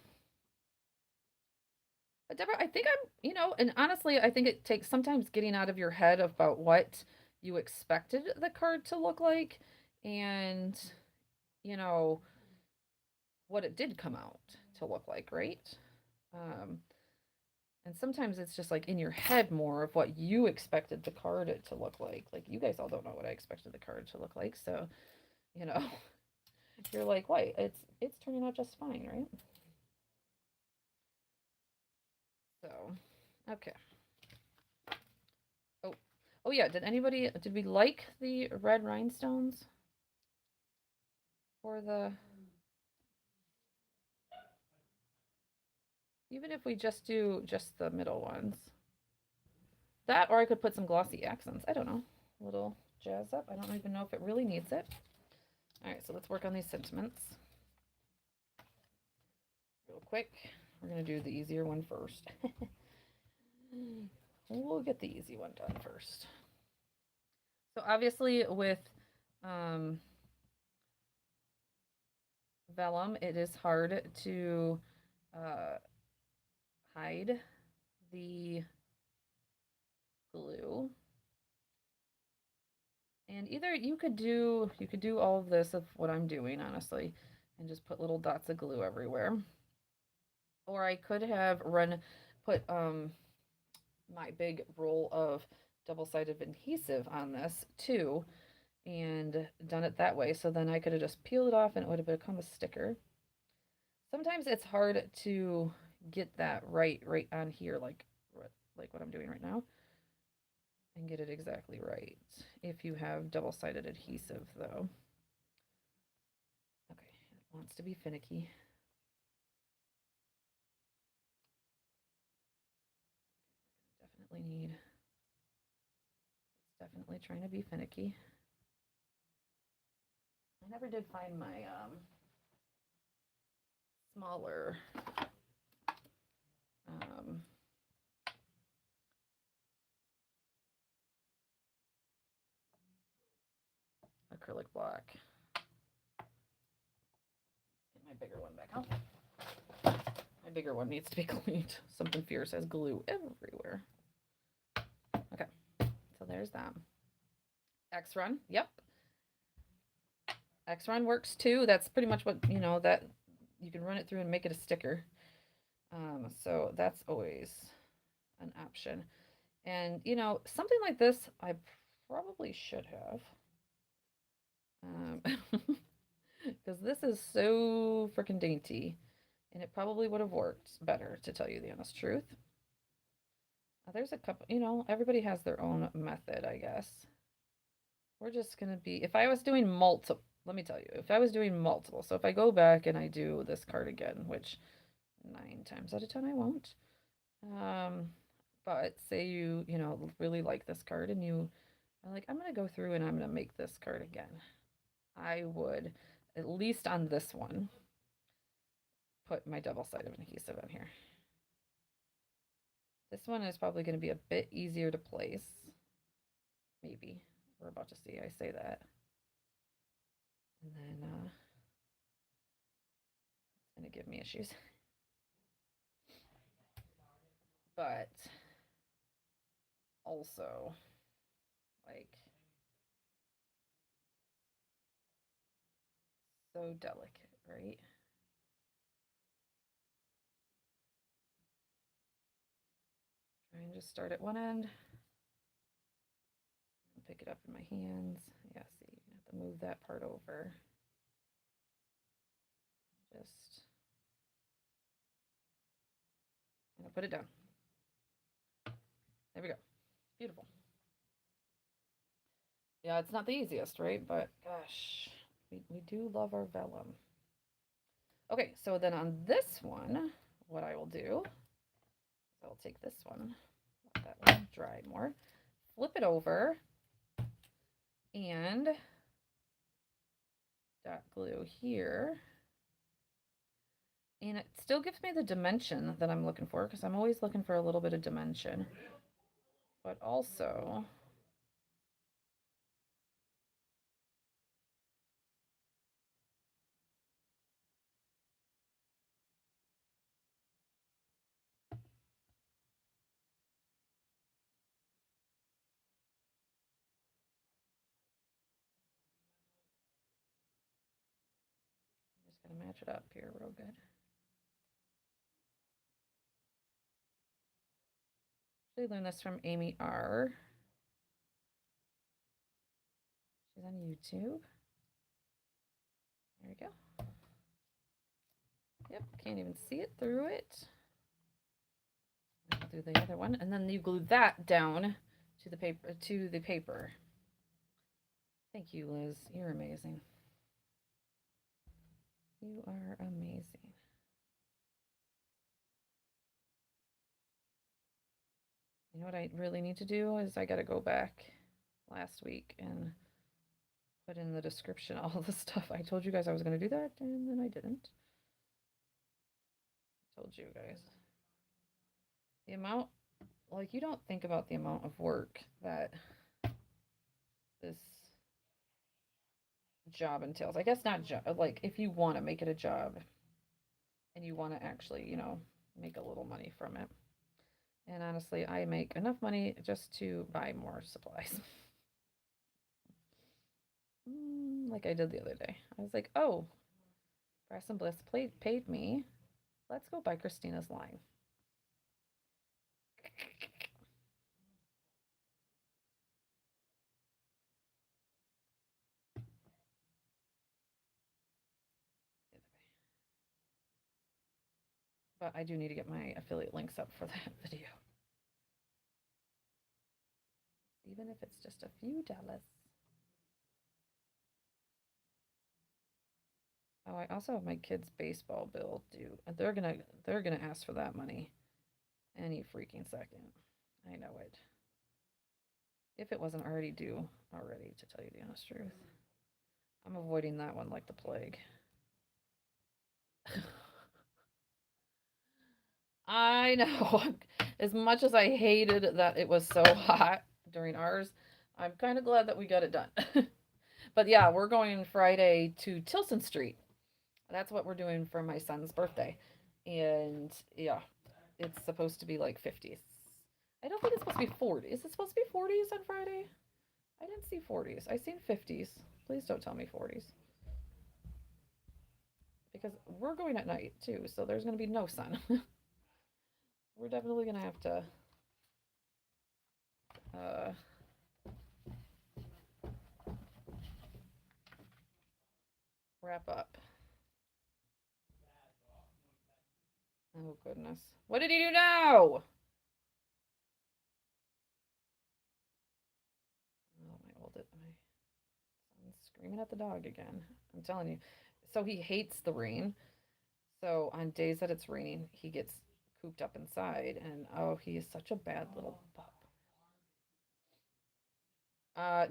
But Deborah, I think and honestly, I think it takes sometimes getting out of your head about what you expected the card to look like and, you know, what it did come out to look like, right? Um, and sometimes it's just like in your head more of what you expected the card to look like. Like you guys all don't know what I expected the card to look like, so you know, you're like, wait, it's turning out just fine, right? So, okay. Oh, oh yeah. Did we like the red rhinestones for the? Even if we just do just the middle ones, that or I could put some glossy accents. I don't know, a little jazz up. I don't even know if it really needs it. All right, so let's work on these sentiments real quick. We're gonna do the easier one first. We'll get the easy one done first. So obviously with um, vellum, it is hard to uh, hide the glue. And either you could do all of this of what I'm doing, honestly, and just put little dots of glue everywhere. Or I could have put my big roll of double-sided adhesive on this too and done it that way. So then I could have just peeled it off and it would have become a sticker. Sometimes it's hard to get that right on here, like what I'm doing right now, and get it exactly right if you have double-sided adhesive though. Okay, it wants to be finicky. Definitely need, it's definitely trying to be finicky. I never did find my smaller um, acrylic block. Get my bigger one back out. My bigger one needs to be cleaned. Something fierce has glue everywhere. Okay, so there's that. X-Run, yep. X-Run works too. That's pretty much what, that you can run it through and make it a sticker. So that's always an option. And, something like this, I probably should have. Because this is so freaking dainty. And it probably would have worked better, to tell you the honest truth. There's a couple, everybody has their own method, I guess. We're just going to be, if I was doing multiple, let me tell you, if I was doing multiple, so if I go back and I do this card again, which 9 times out of 10 I won't. But say you really like this card and you are like, I'm going to go through and I'm going to make this card again. I would, at least on this one, put my double-sided adhesive on here. This one is probably going to be a bit easier to place. Maybe. We're about to see. I say that. And then it's going to give me issues. But also, like, so delicate, right? Try and just start at one end. Pick it up in my hands. Yeah, see, you have to move that part over. Just put it down. There we go. Beautiful. Yeah, it's not the easiest, right? But gosh, we do love our vellum. Okay, so then on this one, what I will do is I'll take this one, let that one dry more, flip it over, and dot glue here. And it still gives me the dimension that I'm looking for because I'm always looking for a little bit of dimension. But also, just gotta match it up here real good. I learned this from Amy R. She's on YouTube. There we go. Yep, can't even see it through it. I'll do the other one, and then you glue that down to the paper. Thank you, Liz. You're amazing. You are amazing. You know what I really need to do is I got to go back last week and put in the description all the stuff. I told you guys I was going to do that, and then I didn't. I told you guys. The amount, like, you don't think about the amount of work that this job entails. I guess not job, like, if you want to make it a job and you want to actually, make a little money from it. And honestly, I make enough money just to buy more supplies. Like I did the other day. I was like, oh, Brass and Bliss paid me. Let's go buy Christina's line. But I do need to get my affiliate links up for that video. Even if it's just a few dollars. Oh, I also have my kids' baseball bill due. They're gonna ask for that money any freaking second. I know it. If it wasn't already due already, to tell you the honest truth. I'm avoiding that one like the plague. I know. As much as I hated that it was so hot during ours, I'm kind of glad that we got it done. But yeah, we're going Friday to Tilson Street. That's what we're doing for my son's birthday. And yeah, it's supposed to be like 50s. I don't think it's supposed to be 40. Is it supposed to be 40s on Friday? I didn't see 40s. I seen 50s. Please don't tell me 40s. Because we're going at night too, so there's going to be no sun. We're definitely going to have to uh, wrap up. Oh, goodness. What did he do now? Oh, my son's screaming at the dog again. I'm telling you. So he hates the rain. So on days that it's raining, he gets cooped up inside, and oh, he is such a bad little pup.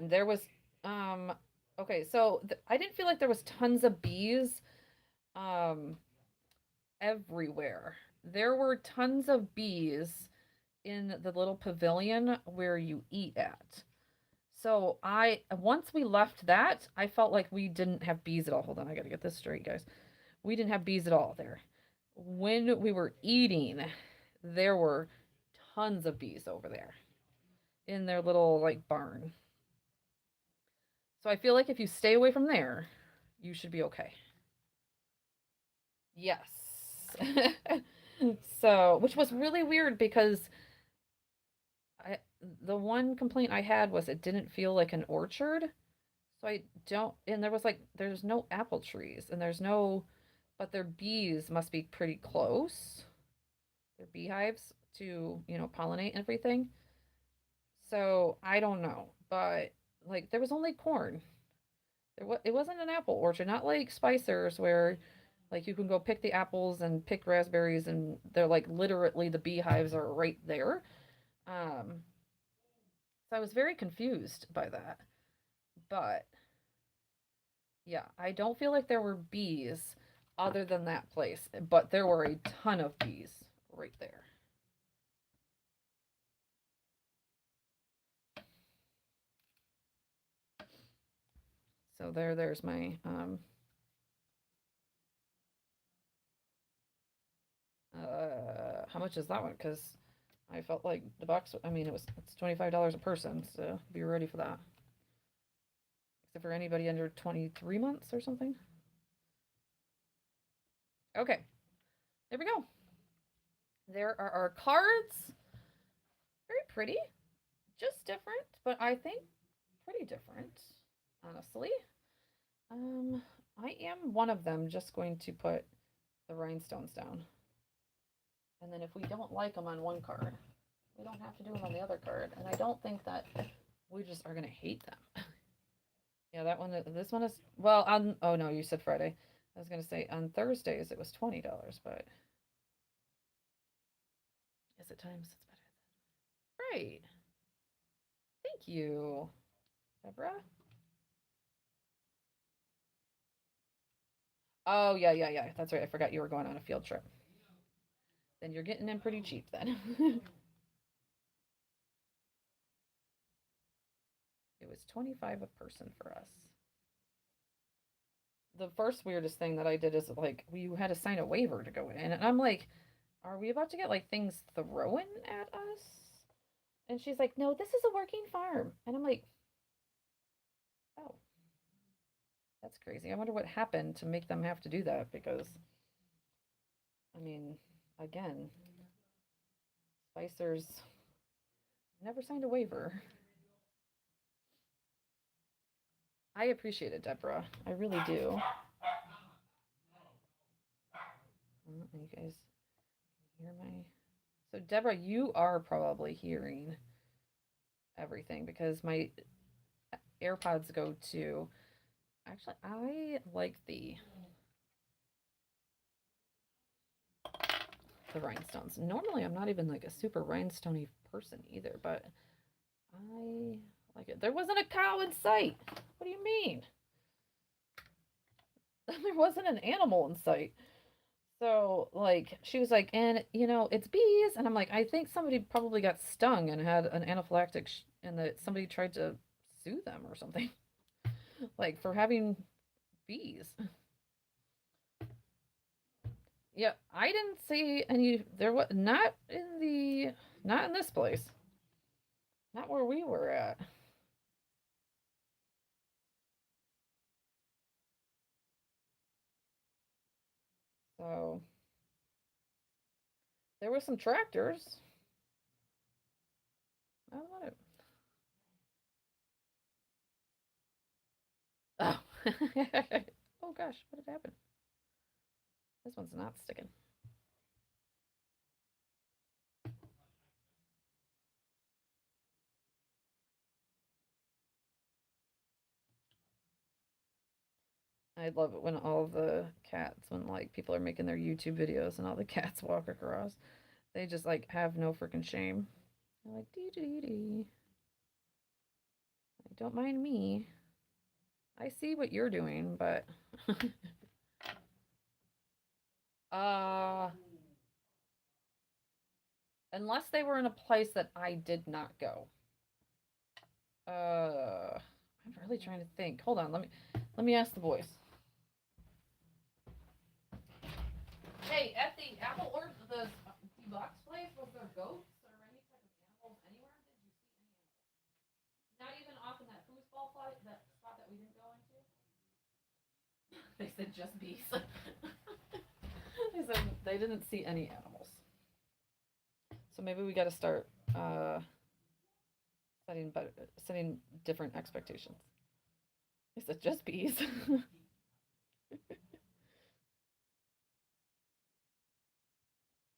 There was, um, okay, so I didn't feel like there was tons of bees, um, everywhere. There were tons of bees in the little pavilion where you eat at. So once we left that, I felt like we didn't have bees at all. Hold on, I gotta get this straight, guys. We didn't have bees at all there. When we were eating, there were tons of bees over there in their little like barn. So I feel like if you stay away from there, you should be okay. Yes. So, which was really weird because the one complaint I had was it didn't feel like an orchard. So I don't, and there's no apple trees and but their bees must be pretty close. Their beehives to, pollinate everything. So I don't know, but like there was only corn. It wasn't an apple orchard, not like Spicer's where like you can go pick the apples and pick raspberries and they're like literally the beehives are right there. Um, so I was very confused by that. But yeah, I don't feel like there were bees other than that place, but there were a ton of bees right there. So there's my how much is that one? Because I felt like the box. I mean, it's $25 a person, so be ready for that. Except for anybody under 23 months or something. Okay, there we go. There are our cards. Very pretty, just different, but I think pretty different, honestly. Um, I am one of them just going to put the rhinestones down. And then if we don't like them on one card, we don't have to do them on the other card. And I don't think that we just are going to hate them. Yeah, that one, this one is, well, on, oh no, you said Friday. I was going to say on Thursdays it was $20, but is it times? It's better. Right. Thank you, Deborah. Oh, yeah, yeah, yeah. That's right. I forgot you were going on a field trip. Then you're getting in pretty cheap then. It was 25 a person for us. The first weirdest thing that I did is like we had to sign a waiver to go in, and I'm like, "Are we about to get like things thrown at us?" And she's like, "No, this is a working farm," and I'm like, "Oh, that's crazy. I wonder what happened to make them have to do that because, I mean, again, Spicer's never signed a waiver." I appreciate it, Deborah. I really do. You guys hear my. So, Deborah, you are probably hearing everything because my AirPods go to. Actually, I like the rhinestones. Normally, I'm not even like a super rhinestoney person either, but I like it. There wasn't a cow in sight. What do you mean? There wasn't an animal in sight. So, like, she was like, and it's bees. And I'm like, I think somebody probably got stung and had an anaphylactic, and that somebody tried to sue them or something, like for having bees. Yeah, I didn't see any. There was not in this place, not where we were at. So there were some tractors. I don't know. Oh, oh gosh, what did happen? This one's not sticking. I love it when all the cats, when like people are making their YouTube videos and all the cats walk across, they just like have no freaking shame. They're like dee dee dee. Like, don't mind me. I see what you're doing, but uh unless they were in a place that I did not go. I'm really trying to think. Hold on, let me ask the boys. Hey, at the apple or the box place, was there goats or any type of animals anywhere? Did you see any animals? Not even off in that foosball flight, that spot that we didn't go into. They said just bees. They said they didn't see any animals. So maybe we got to start setting different expectations. They said just bees.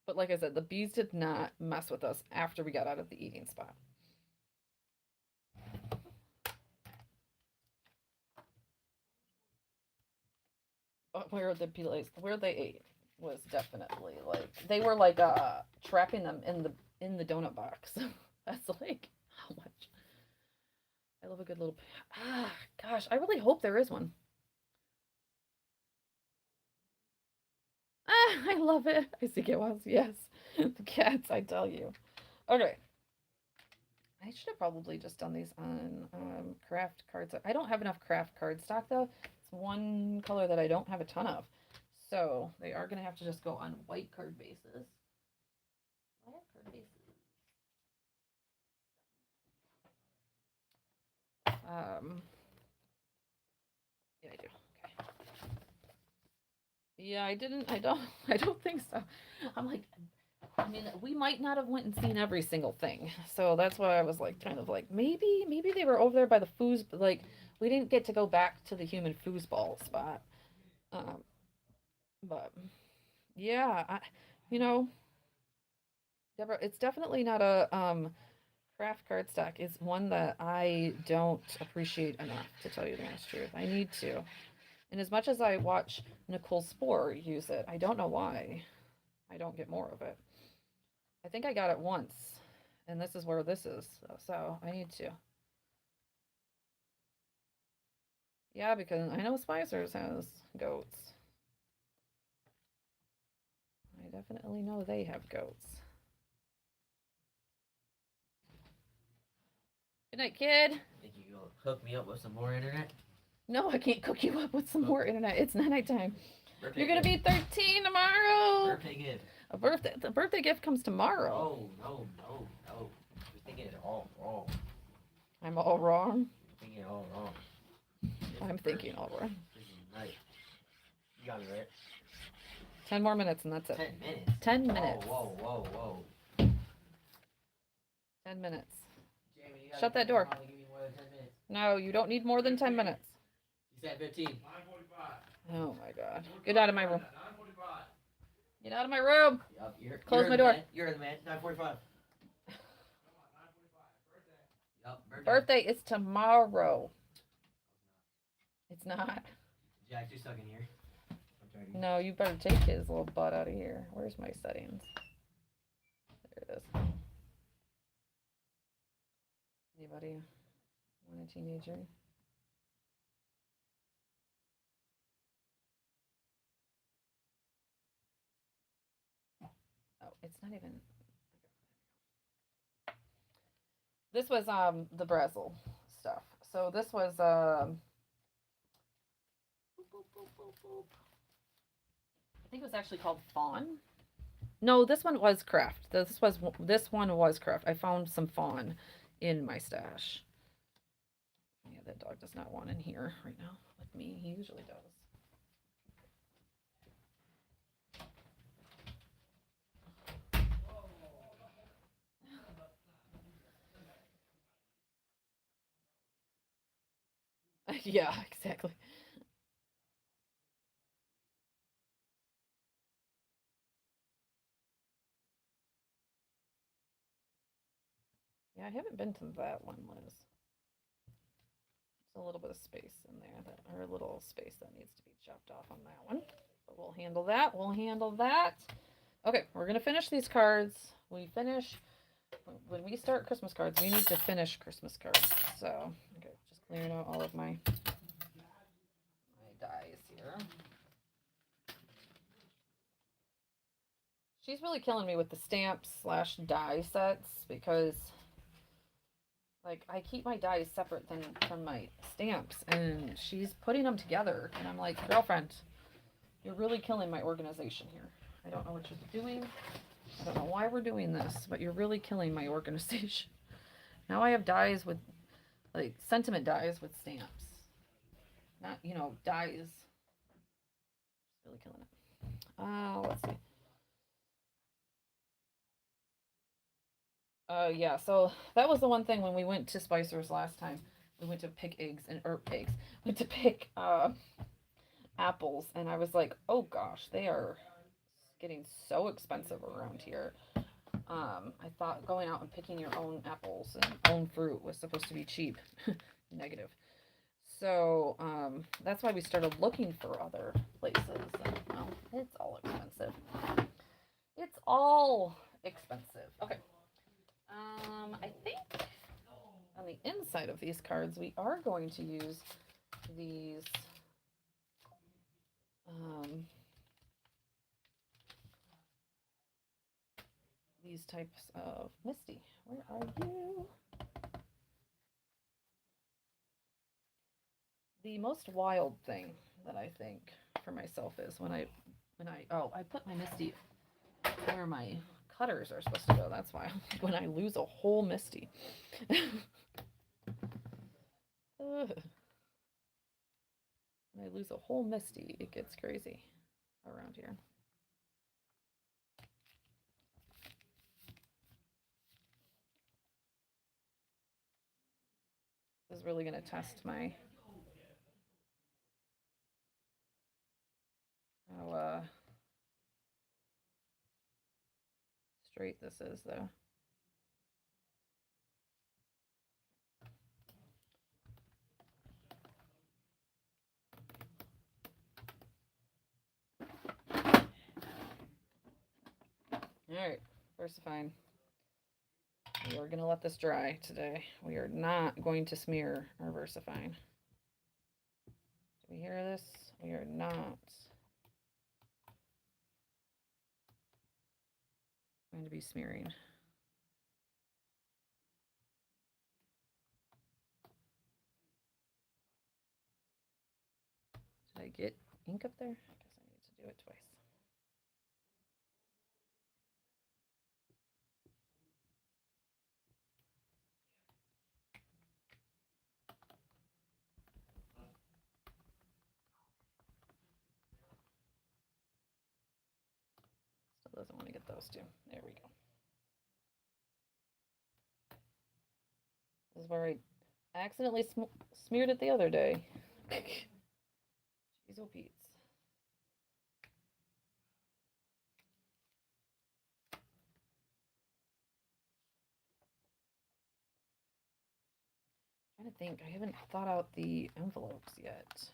But like I said, the bees did not mess with us after we got out of the eating spot. where they ate was definitely like they were like trapping them in the donut box. That's like how much I love a good little gosh, I really hope there is one. I love it. I think it was, yes. The cats, I tell you. Okay. I should have probably just done these on craft cards. I don't have enough craft card stock though. It's one color that I don't have a ton of. So they are gonna have to just go on white card bases. White card bases. Yeah, I do. Okay. Yeah, I didn't. I don't. I don't think so. I'm like, I mean, we might not have went and seen every single thing, so that's why I was like, kind of like, maybe they were over there by the foos. Like, we didn't get to go back to the human foosball spot. Um, but yeah, you know, Deborah, it's definitely not a craft card stock. It's one that I don't appreciate enough, to tell you the honest truth. I need to, and as much as I watch Nicole Spore use it, I don't know why I don't get more of it. I think I got it once, and this is where this is. So I need to. Yeah, because I know Spicers has goats. I definitely know they have goats. Good night, kid. Think you gonna hook me up with some more internet? No, I can't cook you up with some more internet. It's not nighttime. Birthday You're gonna gift. be 13 tomorrow. Birthday gift. The birthday gift comes tomorrow. No. You're thinking it all wrong. I'm all wrong. You're thinking it all wrong. I'm thinking all wrong. This is night. You got me right. 10 more minutes and that's it. 10 minutes. 10 minutes. Whoa. 10 minutes. Jamie, Shut that door. Give me more than 10 minutes. No, you don't need more than 10 minutes. You said 15. 9:45. Oh my god. Get out of my room. 9:45. Get out of my room. Yep, Close my door. Man. You're the man. 9:45. Yep, birthday is tomorrow. It's not. Jack, you're stuck in here. No, you better take his little butt out of here. Where's my settings? There it is. Anybody want a teenager? Oh, it's not even. This was the Brazil stuff. So this was I think it was actually called Fawn. No, this one was craft. This one was craft. I found some fawn in my stash. Yeah, that dog does not want in here right now with me. He usually does. Yeah, exactly. Yeah, I haven't been to that one, Liz. There's a little bit of space in there, or a little space that needs to be chopped off on that one. But we'll handle that. We'll handle that. Okay, we're going to finish these cards. When we start Christmas cards, we need to finish Christmas cards. So, okay, just clearing out all of my dies here. She's really killing me with the stamps / die sets because like I keep my dies separate from my stamps and she's putting them together and I'm like, girlfriend, you're really killing my organization here. I don't know what you're doing. I don't know why we're doing this, but you're really killing my organization. Now I have dies with like sentiment dies with stamps. Not, dies. Really killing it. Let's see. Yeah, so that was the one thing when we went to Spicer's last time. We went to pick went to pick apples, and I was like, oh gosh, they are getting so expensive around here. I thought going out and picking your own apples and own fruit was supposed to be cheap. Negative. So that's why we started looking for other places. And, well, it's all expensive. It's all expensive. Okay. I think on the inside of these cards, we are going to use these these types of Misty. Where are you? The most wild thing that I think for myself is when I put my Misty where my cutters are supposed to go. That's why when I lose a whole Misty. When I lose a whole Misty, it gets crazy around here. This is really going to test my how straight this is, though. All right, VersaFine. We are going to let this dry today. We are not going to smear our VersaFine. Do we hear this? We are not going to be smearing. Did I get ink up there? I guess I need to do it twice. Still doesn't want to get those two. There we go. This is where I accidentally smeared it the other day. Jeez, oh Pete's. I'm trying to think. I haven't thought out the envelopes yet.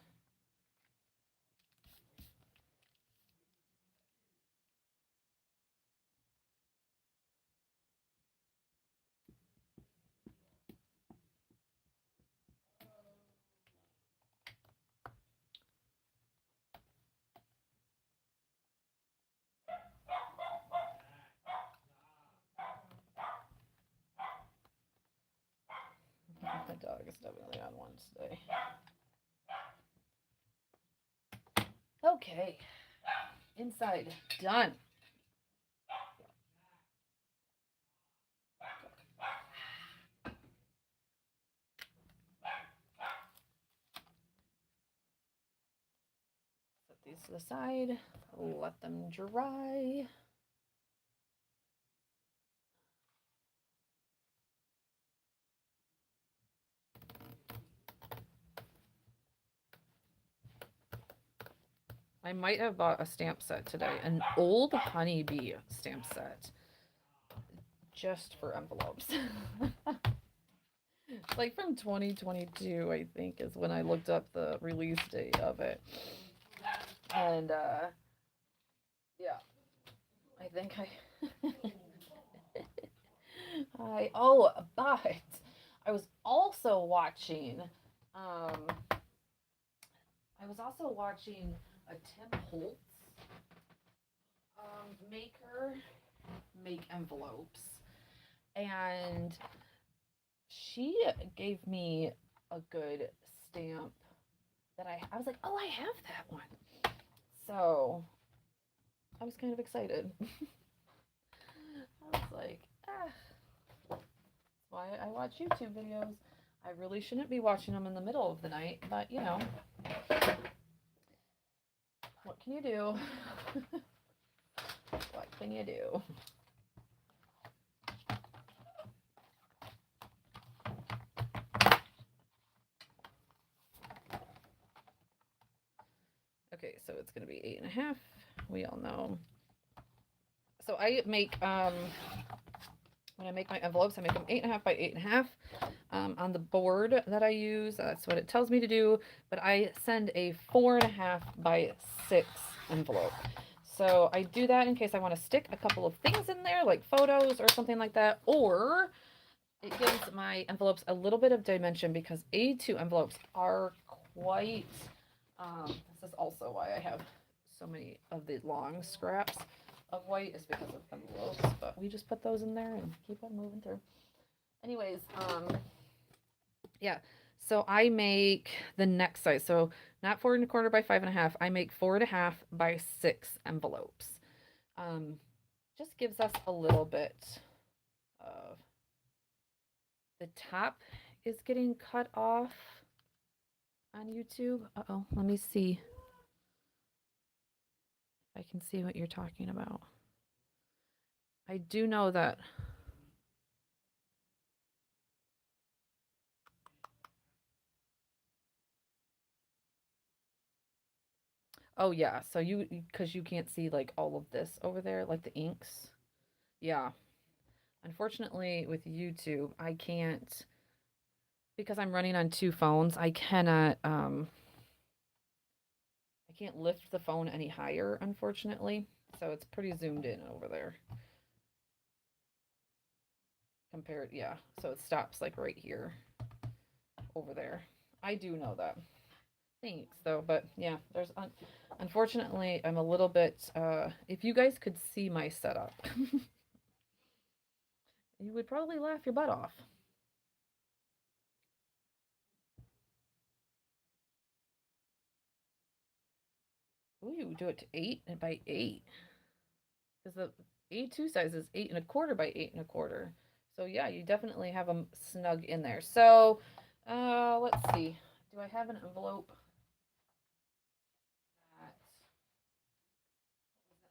My dog is definitely on one today. Okay. Inside. Done. Set these to the side. Let them dry. I might have bought a stamp set today, an old honeybee stamp set, just for envelopes. It's like from 2022, I think, is when I looked up the release date of it. And, yeah, I think but I was also watching, a Tim Holtz maker make envelopes, and she gave me a good stamp that I was like, oh, I have that one. So I was kind of excited. I was like, that's why I watch YouTube videos. I really shouldn't be watching them in the middle of the night, but you know, what can you do? What can you do? Okay, so it's gonna be 8.5. We all know. So I make when I make my envelopes, I make them 8.5 by 8.5. On the board that I use, that's what it tells me to do. But I send a 4.5 by 6 envelope. So I do that in case I want to stick a couple of things in there, like photos or something like that, or it gives my envelopes a little bit of dimension because A2 envelopes are quite, this is also why I have so many of the long scraps of white is because of envelopes, but we just put those in there and keep on moving through. Anyways, yeah, so I make the next size. So not 4.25 by 5.5. I make 4.5 by 6 envelopes. Just gives us a little bit of, the top is getting cut off on YouTube. Uh-oh, let me see if I can see what you're talking about. I do know that. Oh yeah, so because you can't see like all of this over there, like the inks. Yeah. Unfortunately, with YouTube, I can't, because I'm running on two phones, I cannot I can't lift the phone any higher, unfortunately. So it's pretty zoomed in over there. Compared, yeah. So it stops like right here over there. I do know that. Thanks though, but yeah, unfortunately I'm a little bit if you guys could see my setup, you would probably laugh your butt off. Ooh, you do it to 8 by 8. Because the A2 size is 8.25 by 8.25. So yeah, you definitely have them snug in there. So let's see. Do I have an envelope?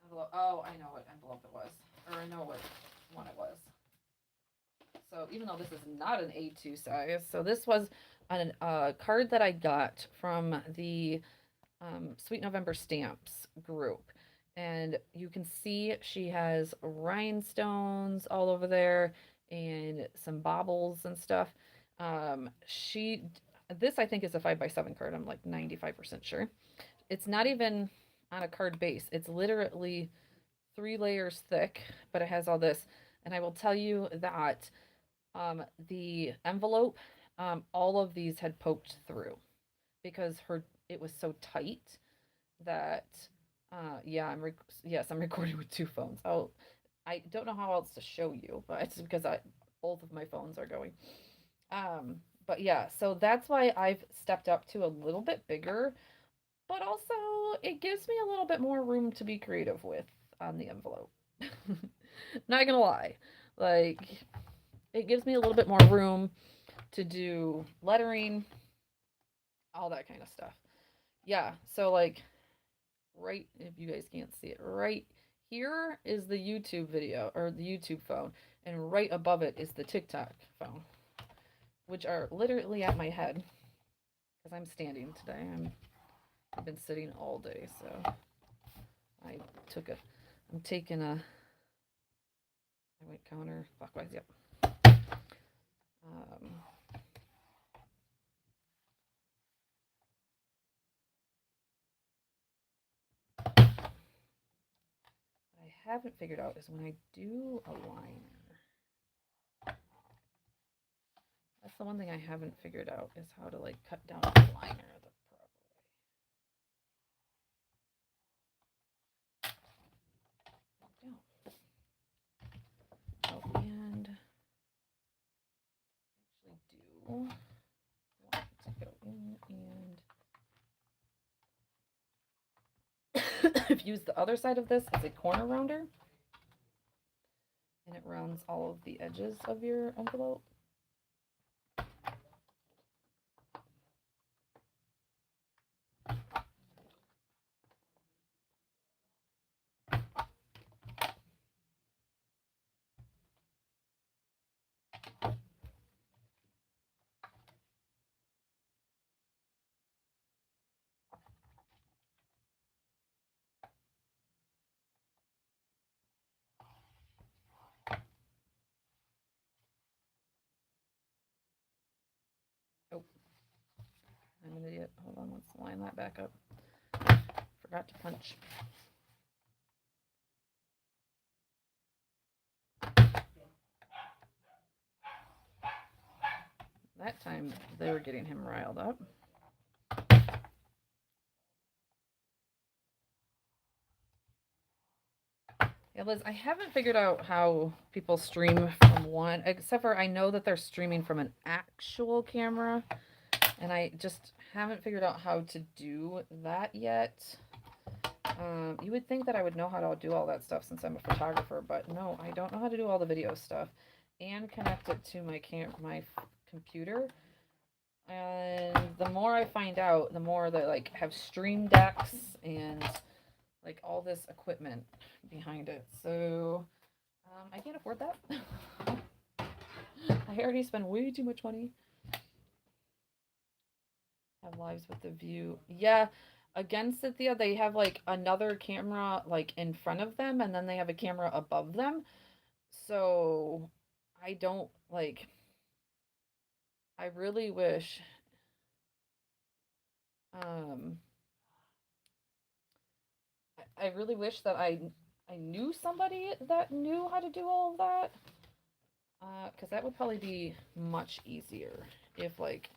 Envelope. Oh, I know what envelope it was. Or I know what one it was. So even though this is not an A2 size, so this was a card that I got from the Sweet November Stamps group. And you can see she has rhinestones all over there and some baubles and stuff. This I think is a 5 by 7 card. I'm like 95% sure. It's not even on a card base. It's literally 3 layers thick, but it has all this. And I will tell you that the envelope, all of these had poked through because it was so tight that yeah, yes, I'm recording with two phones. I don't know how else to show you, but it's because both of my phones are going. But yeah, so that's why I've stepped up to a little bit bigger, but also it gives me a little bit more room to be creative with on the envelope. Not gonna lie. Like, it gives me a little bit more room to do lettering, all that kind of stuff. Yeah, so like right, if you guys can't see it, right here is the YouTube video or the YouTube phone, and right above it is the TikTok phone, which are literally at my head because I'm standing today. I've been sitting all day, so I took a I'm taking a I went counterclockwise, yep. Um, what I haven't figured out is when I do a liner. That's the one thing I haven't figured out is how to like cut down a liner the proper way. Oh, and I actually do want to go in and I've used the other side of this as a corner rounder, and it rounds all of the edges of your envelope. idiot. Hold on, let's line that back up. Forgot to punch. That time they were getting him riled up. Yeah, Liz, I haven't figured out how people stream from one, except for I know that they're streaming from an actual camera, and I just haven't figured out how to do that yet. You would think that I would know how to do all that stuff since I'm a photographer, but no, I don't know how to do all the video stuff and connect it to my computer. And the more I find out, the more that like have stream decks and like all this equipment behind it. So I can't afford that. I already spent way too much money. Have lives with the view. Yeah, against Cynthia, they have like another camera like in front of them, and then they have a camera above them. So I don't like. I really wish. Um, I really wish that I knew somebody that knew how to do all of that. Because that would probably be much easier if like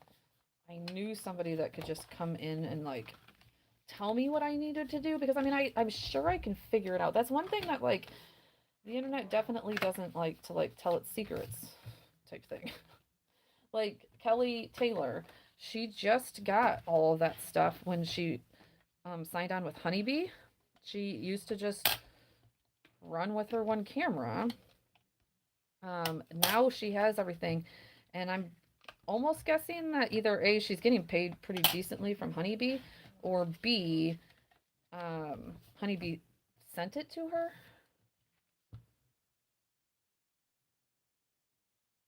I knew somebody that could just come in and like tell me what I needed to do. Because I mean, I'm sure I can figure it out. That's one thing that like the internet definitely doesn't like to like tell its secrets type thing. Like Kelly Taylor, she just got all of that stuff when she signed on with Honeybee. She used to just run with her one camera. Now she has everything, and I'm almost guessing that either A, she's getting paid pretty decently from Honeybee, or B, Honeybee sent it to her.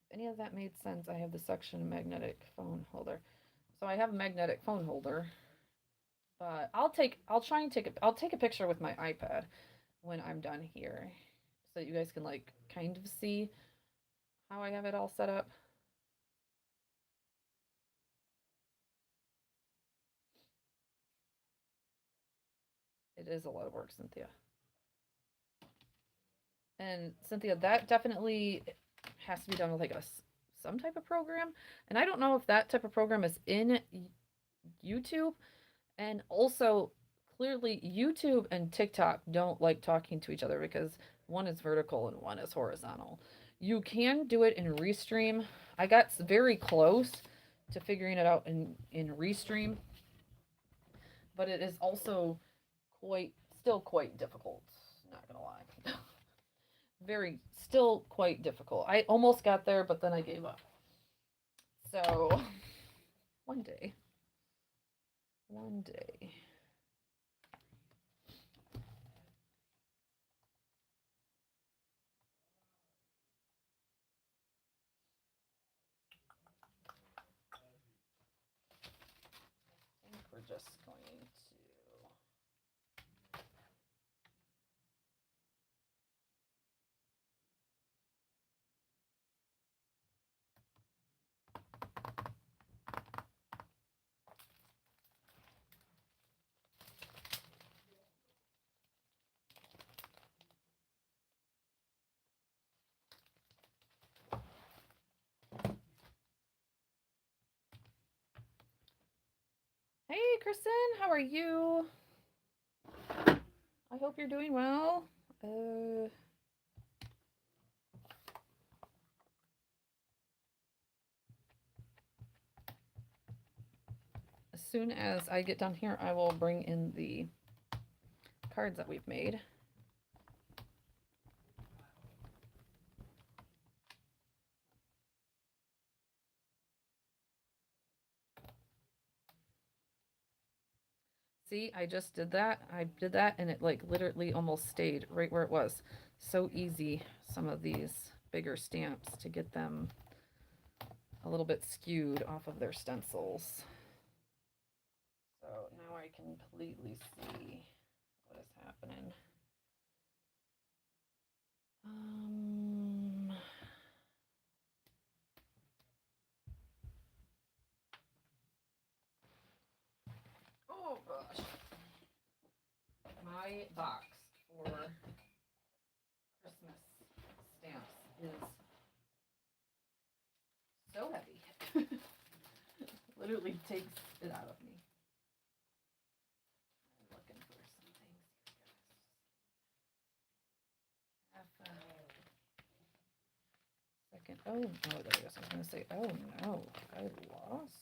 If any of that made sense, I have the section magnetic phone holder. So I have a magnetic phone holder, but I'll try and I'll take a picture with my iPad when I'm done here, so that you guys can like kind of see how I have it all set up. It is a lot of work, Cynthia. And Cynthia, that definitely has to be done with like some type of program. And I don't know if that type of program is in YouTube. And also, clearly, YouTube and TikTok don't like talking to each other because one is vertical and one is horizontal. You can do it in Restream. I got very close to figuring it out in Restream, but it is also still quite difficult. Not gonna lie. Very still quite difficult. I almost got there, but then I gave up. So one day. One day. I think we're just going to Hey, Kristen, how are you? I hope you're doing well. As soon as I get done here, I will bring in the cards that we've made. See, I just did that. I did that and it like literally almost stayed right where it was. So easy, some of these bigger stamps, to get them a little bit skewed off of their stencils. So now I can completely see what is happening. takes it out of me. I'm looking for some things here, guys. Second. Oh, no, there it is. I was going to say, oh no, I lost.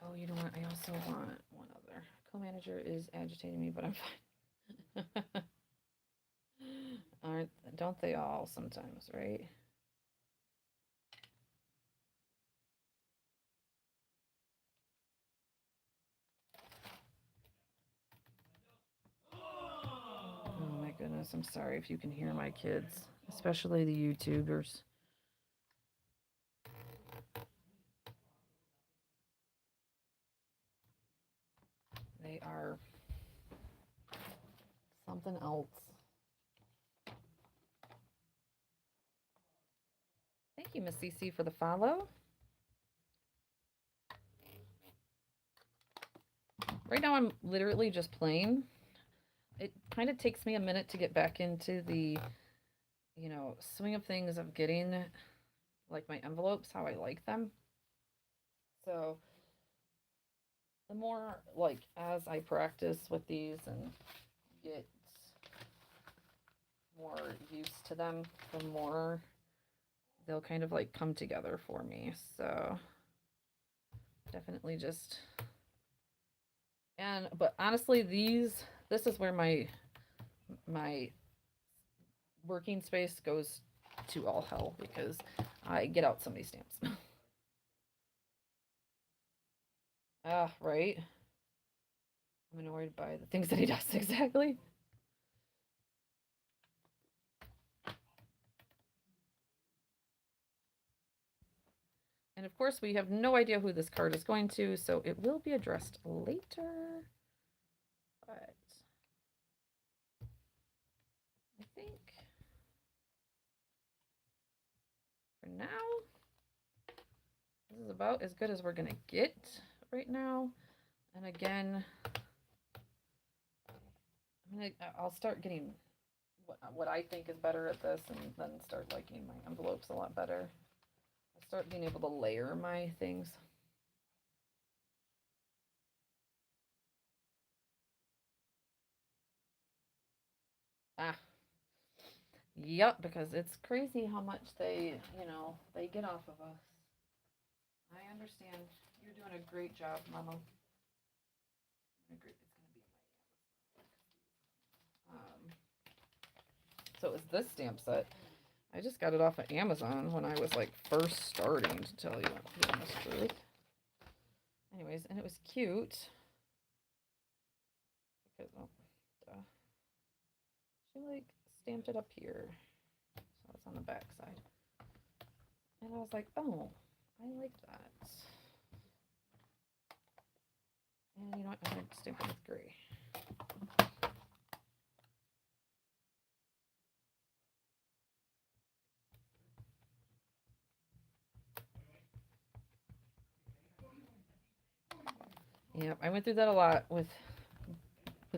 Oh, you know what? I also want one other. Co-manager is agitating me, but I'm fine. Don't they all sometimes, right? Oh my goodness, I'm sorry if you can hear my kids, especially the YouTubers. They are something else. Thank you, Miss CC, for the follow. Right now, I'm literally just playing. It kind of takes me a minute to get back into the, swing of things of getting, like, my envelopes, how I like them. So, the more, like, as I practice with these and get more used to them, the more they'll kind of, like, come together for me. So, definitely just... but honestly, this is where my working space goes to all hell because I get out so many stamps. Right. I'm annoyed by the things that he does, exactly. And of course, we have no idea who this card is going to, so it will be addressed later. But I think for now, this is about as good as we're going to get right now. And again, I'll start getting what I think is better at this, and then start liking my envelopes a lot better. I start being able to layer my things. Yep, because it's crazy how much they get off of us. I understand. You're doing a great job, Mama. It's gonna be so it was this stamp set. I just got it off of Amazon when I was like first starting, to tell you the honest truth. Anyways, and it was cute because she like stamped it up here, so it's on the back side, and I was like, oh, I like that. And you know what? I'm gonna stamp it with gray. Yep, I went through that a lot with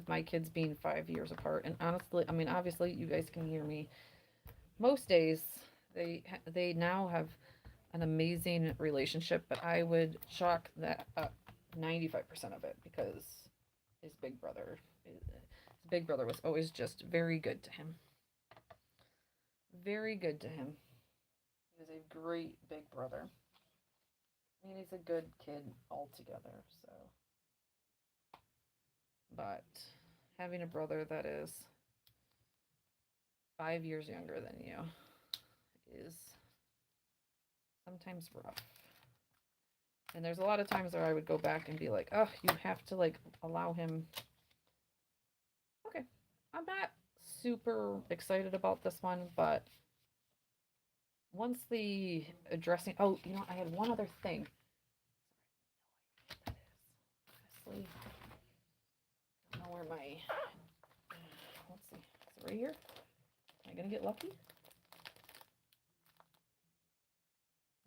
my kids being 5 years apart, and honestly, I mean, obviously, you guys can hear me. Most days, they now have an amazing relationship, but I would chalk that up 95% of it because his big brother was always just very good to him. Very good to him. He was a great big brother. I mean, he's a good kid altogether, so. But having a brother that is 5 years younger than you is sometimes rough. And there's a lot of times where I would go back and be like, oh, you have to like allow him. Okay, I'm not super excited about this one, but once the addressing, oh, you know, I had one other thing. Honestly, I don't know where my, let's see, is it right here? Am I gonna get lucky?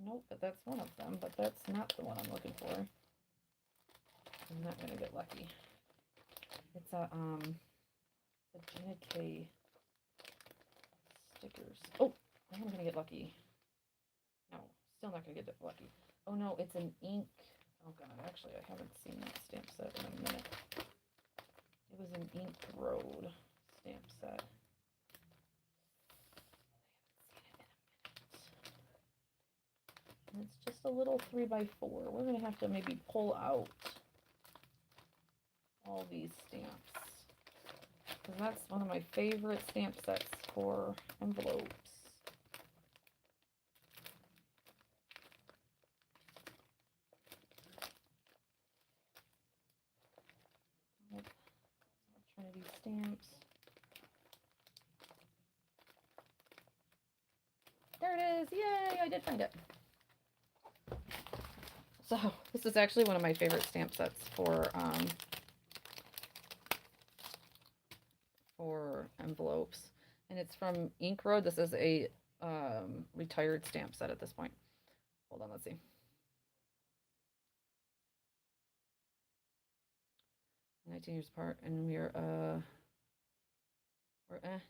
Nope, but that's one of them, but that's not the one I'm looking for. I'm not gonna get lucky. It's a Gina K stickers. Oh, I'm gonna get lucky. No, still not gonna get lucky. Oh no, it's an ink. Oh god, actually I haven't seen that stamp set in a minute. It was an Ink Road stamp set. And it's just a little 3x4. We're gonna have to maybe pull out all these stamps, because that's one of my favorite stamp sets for envelopes. Trinity stamps. There it is! Yay! I did find it. So this is actually one of my favorite stamp sets for envelopes, and it's from Ink Road. This is a retired stamp set at this point. Hold on, let's see. 19 years apart, and we're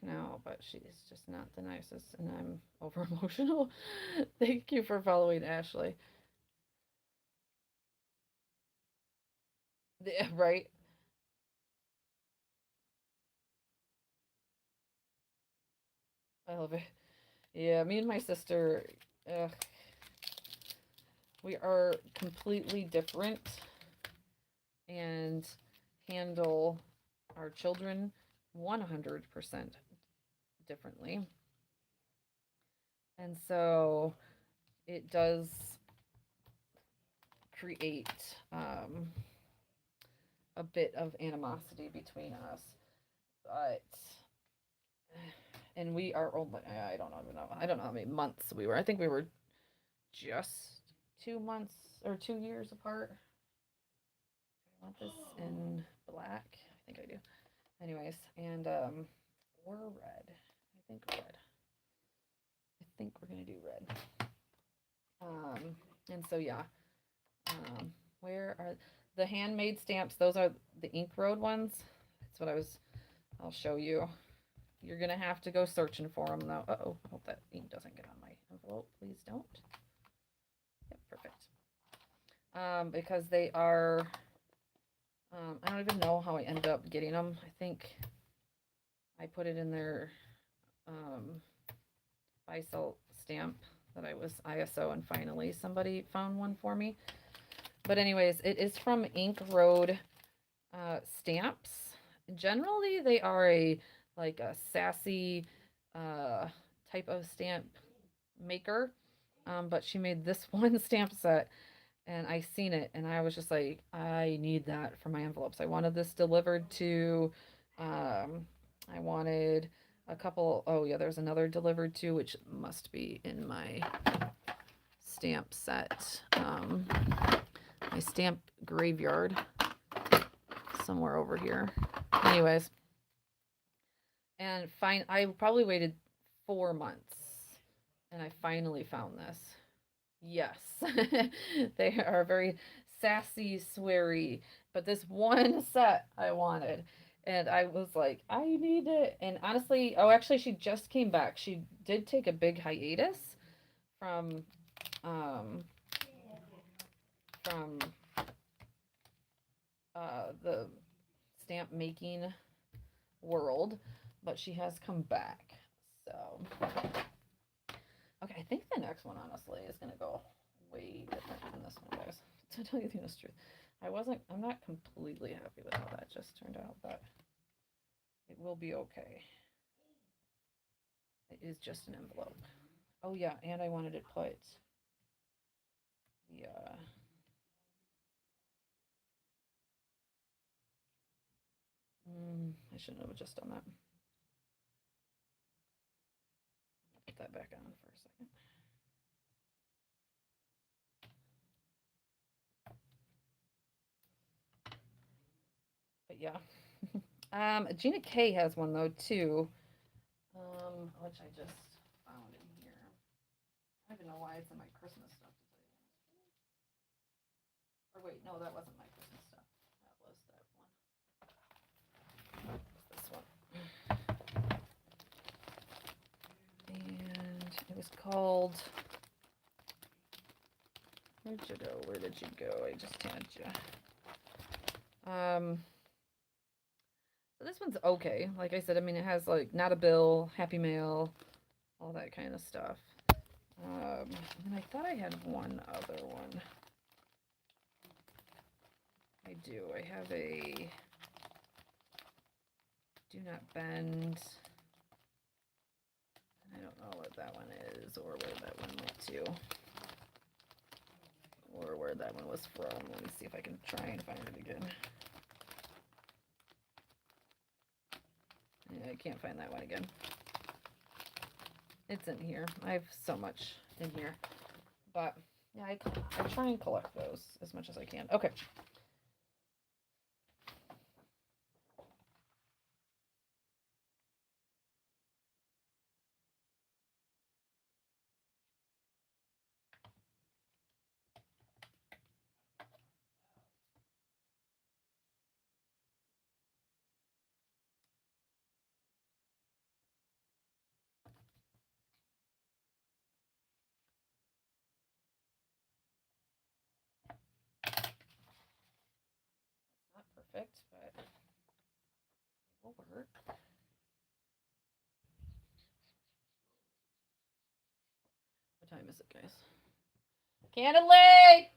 now, but she's just not the nicest, and I'm over emotional. Thank you for following, Ashley. Yeah, right. I love it. Yeah, me and my sister, we are completely different and handle our children 100% differently. And so it does create a bit of animosity between us. But and we are only, I don't even know. I don't know how many months we were. I think we were just 2 months or 2 years apart. I want this in black. I think I do. Anyways, and or red. I think red. I think we're gonna do red. And so yeah. Where are the handmade stamps? Those are the Ink Road ones. That's what I'll show you. You're gonna have to go searching for them though. Uh-oh, I hope that ink doesn't get on my envelope. Please don't. Yep, perfect. Because they are, I don't even know how I ended up getting them. I think I put it in their buy-sell stamp that I was ISO, and finally somebody found one for me. But anyways, it is from Ink Road stamps. Generally, they are like a sassy type of stamp maker. But she made this one stamp set, and I seen it, and I was just like, I need that for my envelopes. I wanted this delivered to, I wanted a couple, oh yeah, there's another delivered to, which must be in my stamp set, my stamp graveyard somewhere over here. Anyways, and I probably waited 4 months, and I finally found this. Yes, they are very sassy, sweary, but this one set I wanted, and I was like, I need it. And honestly, oh, actually, she just came back. She did take a big hiatus from um from the stamp making world, but she has come back. So okay, I think the next one honestly is gonna go way different than this one, guys. To tell you the honest truth, I'm not completely happy with how that just turned out, but it will be okay. It is just an envelope. Oh yeah, and I wanted it put, yeah. I shouldn't have just done that. Put that back on for a second. But yeah. Gina K has one though too. Which I just found in here. I don't even know why it's in my Christmas stuff. Or wait, no, that wasn't my Christmas stuff. That was that one. This one. And it was called. Where'd you go? Where did you go? I just had you. So this one's okay. Like I said, I mean, it has like Not a Bill, Happy Mail, all that kind of stuff. And I thought I had one other one. I do. I have a Do Not Bend. I don't know what that one is or where that one went to. Or where that one was from. Let me see if I can try and find it again. Yeah, I can't find that one again. It's in here. I have so much in here. But, yeah, I try and collect those as much as I can. Okay. Not perfect, but it will work. What time is it, guys? Candidly!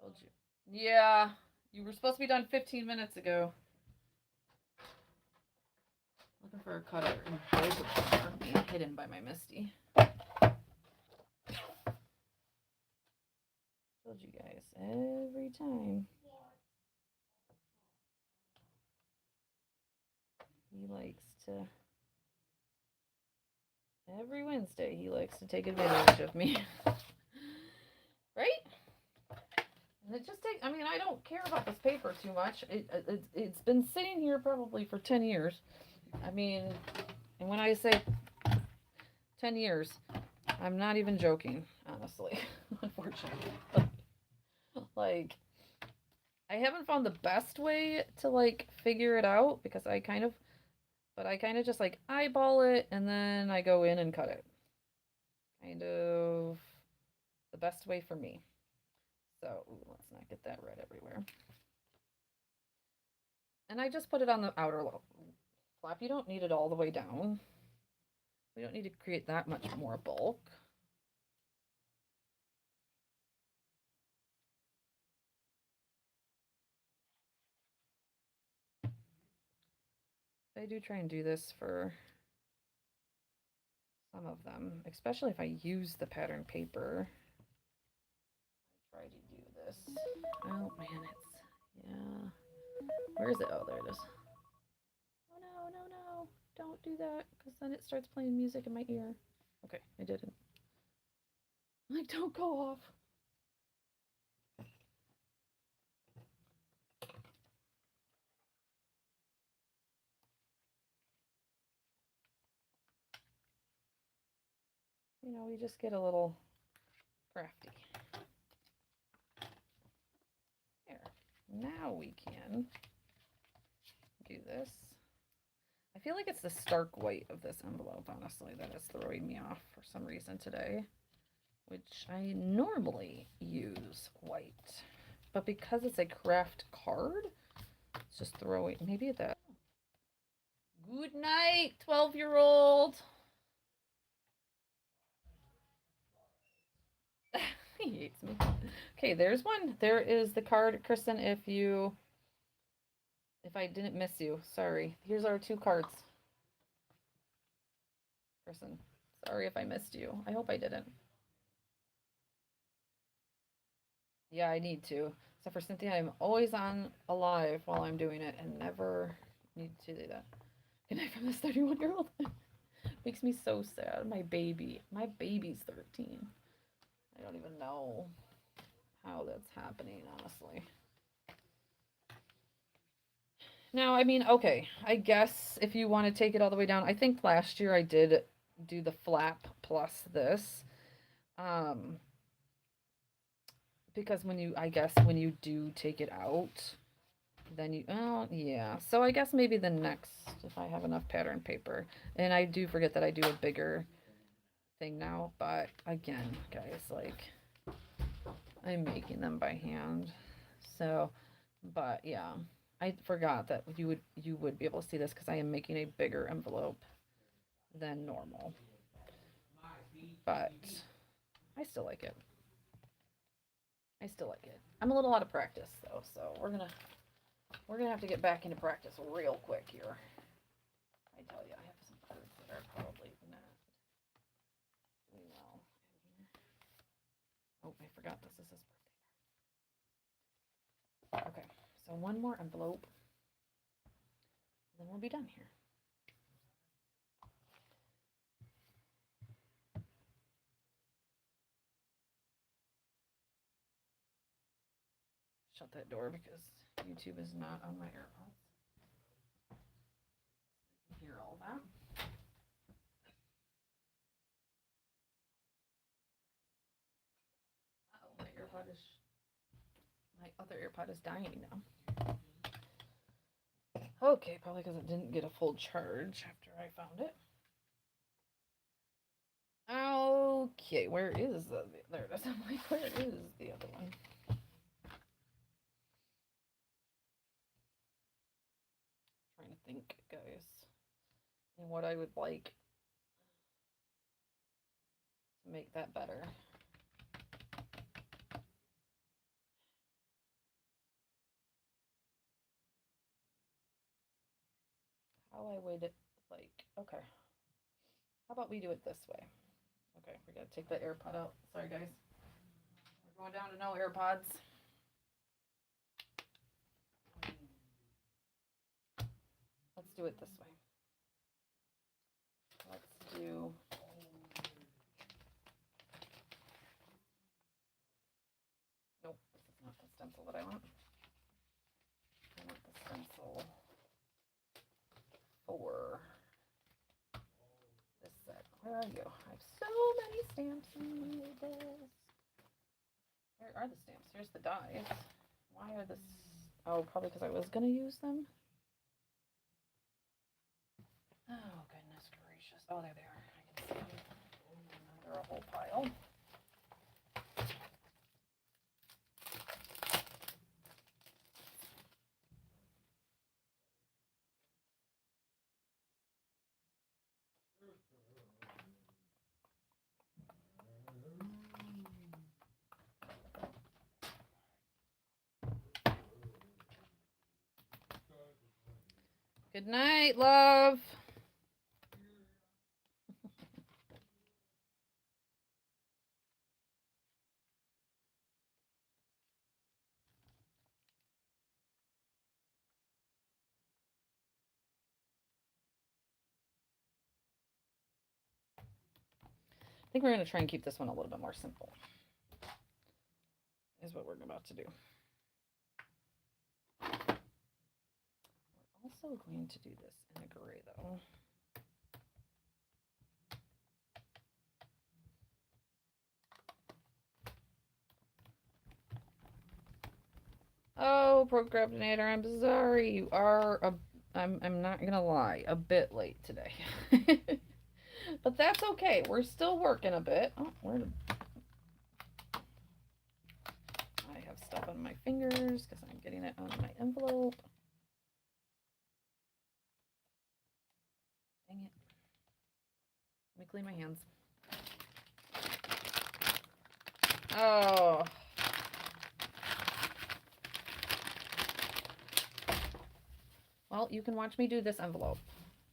Told you. Yeah, you were supposed to be done 15 minutes ago. Looking for a cutter, and both of them are being hidden by my Misty. Told you guys every time. He likes to. Every Wednesday, he likes to take advantage of me. Right? And it just takes. I mean, I don't care about this paper too much. It's been sitting here probably for 10 years. I mean, and when I say 10 years, I'm not even joking, honestly. Unfortunately. Like, I haven't found the best way to, like, figure it out because I kind of just, like, eyeball it and then I go in and cut it. Kind of the best way for me. So, let's not get that red everywhere. And I just put it on the outer flap. You don't need it all the way down. We don't need to create that much more bulk. I do try and do this for some of them, especially if I use the pattern paper. I try to do this. Oh man, yeah. Where is it? Oh, there it is. Oh no, no, no. Don't do that, because then it starts playing music in my ear. Okay, I didn't. Like, don't go off. You know, we just get a little crafty. There. Now we can do this. I feel like it's the stark white of this envelope, honestly, that is throwing me off for some reason today, which I normally use white. But because it's a craft card, it's just throwing, maybe that. Good night, 12-year-old. He hates me. Okay, there's one. There is the card, Kristen, if I didn't miss you. Sorry. Here's our 2 cards. Kristen, sorry if I missed you. I hope I didn't. Yeah, I need to. Except for Cynthia, I'm always on alive while I'm doing it and never need to do that. Good night from this 31-year-old. Makes me so sad. My baby's 13. I don't even know how that's happening, honestly. Now, I mean, okay, I guess if you want to take it all the way down, I think last year I did do the flap plus this. Um, because when you, I guess, when you do take it out, then you, oh, yeah. So I guess maybe the next, if I have enough pattern paper. And I do forget that I do a bigger thing now, but again, guys, like, I'm making them by hand. So, but yeah, I forgot that you would be able to see this because I am making a bigger envelope than normal. But I still like it. I still like it. I'm a little out of practice though, so we're gonna have to get back into practice real quick here. I tell you, I have some cards that are probably not doing well in here. Oh, I forgot this is his birthday. Okay, so one more envelope, and then we'll be done here. Shut that door because YouTube is not on my AirPods. I can hear all that. Oh, my other AirPod is dying now. Okay, probably because it didn't get a full charge after I found it. Okay, where is there it is. I'm like, where is the other one? Trying to think, guys, and what I would like to make that better. How I would like, okay. How about we do it this way? Okay, we gotta take that AirPod out. Sorry, guys. We're going down to no AirPods. Let's do it this way. Let's do. Nope, this is not the stencil that I want. I want the stencil for this set. Where are you? I have so many stamps in this. Where are the stamps? Here's the dies. Why are this? Oh, probably because I was gonna use them. Oh, goodness gracious. Oh, there they are. I can see them under a whole pile. Good night, love. I think we're going to try and keep this one a little bit more simple. Is what we're about to do. We're also going to do this in a gray, though. Oh, Procrastinator, I'm sorry. You are I'm not gonna lie, a bit late today. But that's okay. We're still working a bit. Oh, where did I have stuff on my fingers because I'm getting it on my envelope. Dang it. Let me clean my hands. Oh. Well, you can watch me do this envelope.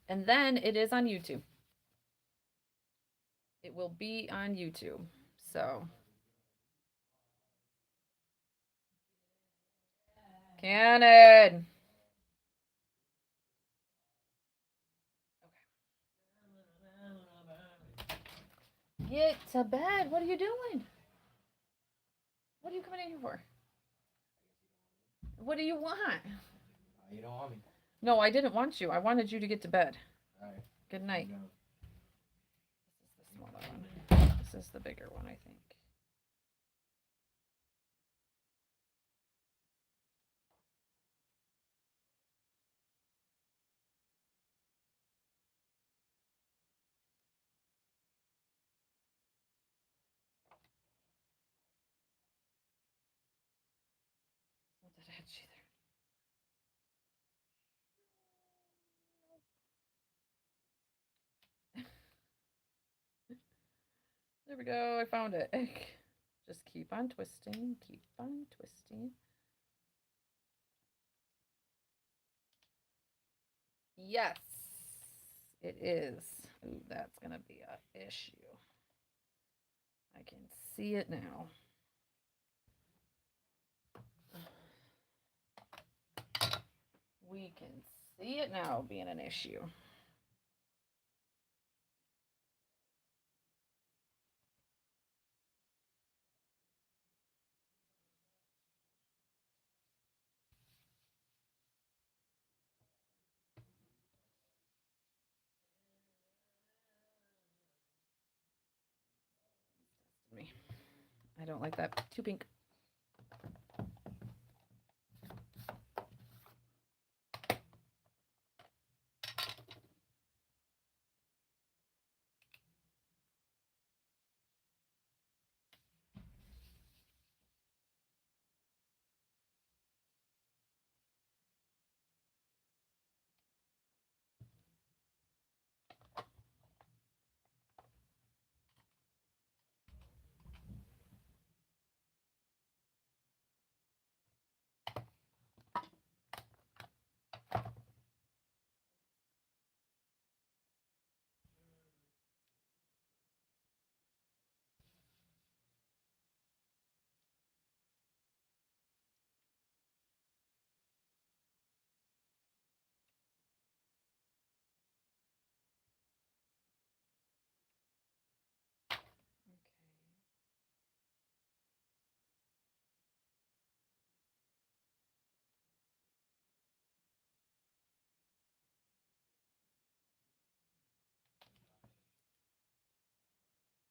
And then it is on YouTube. It will be on YouTube. So. Cannon. Get to bed. What are you doing? What are you coming in here for? What do you want? You don't want me. No, I didn't want you. I wanted you to get to bed. All right. Good night. This is the bigger one, I think. Not that edge either. There we go. I found it. Just keep on twisting. Keep on twisting. Yes, it is. Ooh, that's going to be an issue. I can see it now. We can see it now being an issue. Me. I don't like that. Too pink.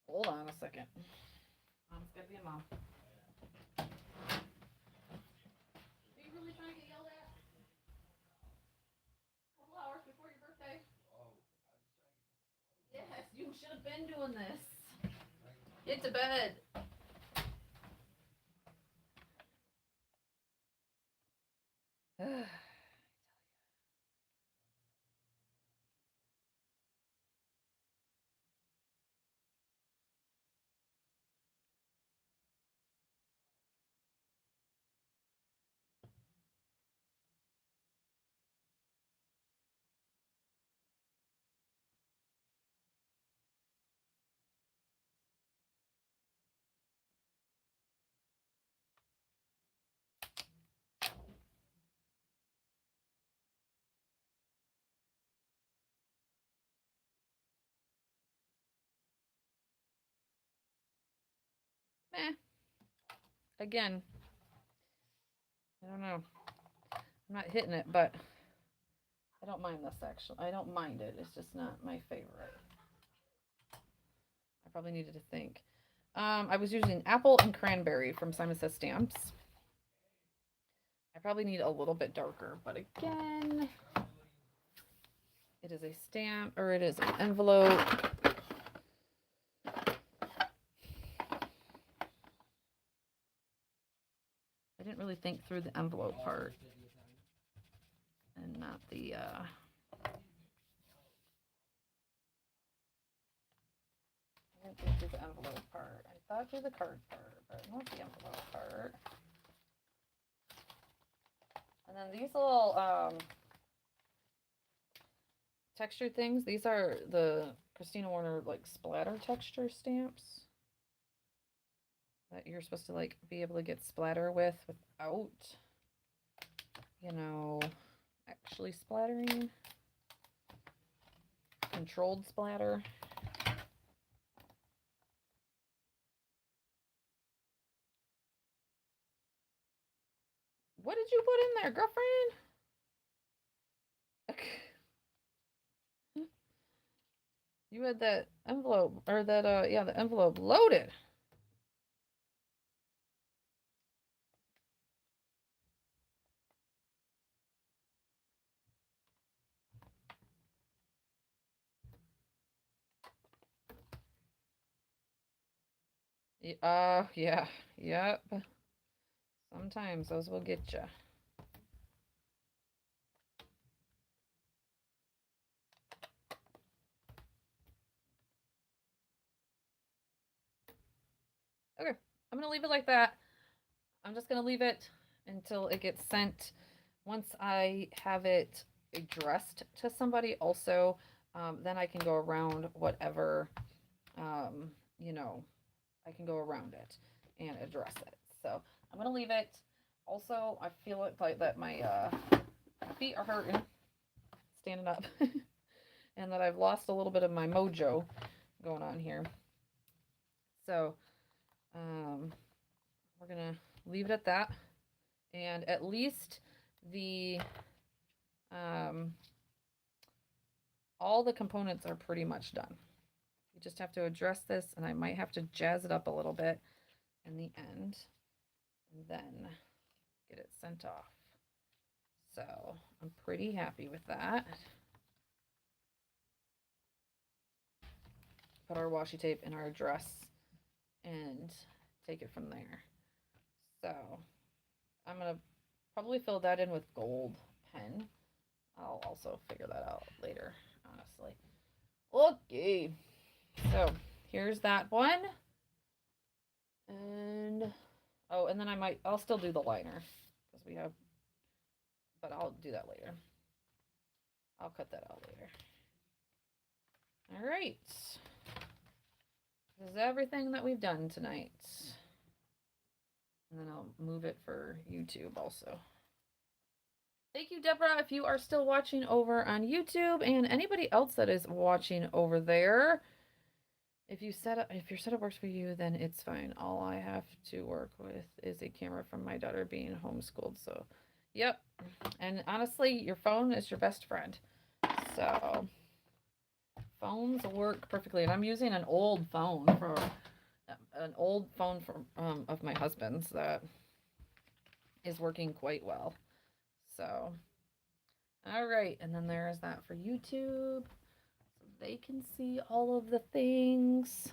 Hold on a second. Mom's gonna be a mom. Are you really trying to get yelled at? A couple hours before your birthday? Yes, you should have been doing this. Get to bed. Meh. Again, I don't know. I'm not hitting it, but I don't mind this actually. I don't mind it. It's just not my favorite. I probably needed to think. I was using apple and cranberry from Simon Says Stamps. I probably need a little bit darker, but again, it is a stamp or it is an envelope. I didn't really think through the envelope part and not the I didn't think through the envelope part. I thought through the card part, but not the envelope part. And then these little texture things, these are the Christina Warner like splatter texture stamps that you're supposed to like be able to get splatter with without, you know, actually splattering. Controlled splatter. What did you put in there, girlfriend? You had that envelope, or that, yeah, the envelope loaded. Yeah, yep. Sometimes those will get you. Okay, I'm gonna leave it like that. I'm just gonna leave it until it gets sent. Once I have it addressed to somebody, also, then I can go around whatever, um, you know, I can go around it and address it. So I'm gonna leave it. Also, I feel it like that my feet are hurting standing up, and that I've lost a little bit of my mojo going on here. So we're gonna leave it at that, and at least the um, all the components are pretty much done. You just have to address this, and I might have to jazz it up a little bit in the end, and then get it sent off. So I'm pretty happy with that. Put our washi tape in our address and take it from there. So I'm gonna probably fill that in with gold pen. I'll also figure that out later, honestly. Okay, so here's that one. And oh, and then I'll still do the liner because we have, but I'll do that later. I'll cut that out later. All right. This is everything that we've done tonight. And then I'll move it for YouTube also. Thank you, Deborah, if you are still watching over on YouTube, and anybody else that is watching over there. If your setup works for you, then it's fine. All I have to work with is a camera from my daughter being homeschooled. So, yep. And honestly, your phone is your best friend. So, phones work perfectly. And I'm using an old phone from of my husband's that is working quite well. So, all right. And then there's that for YouTube. So they can see all of the things.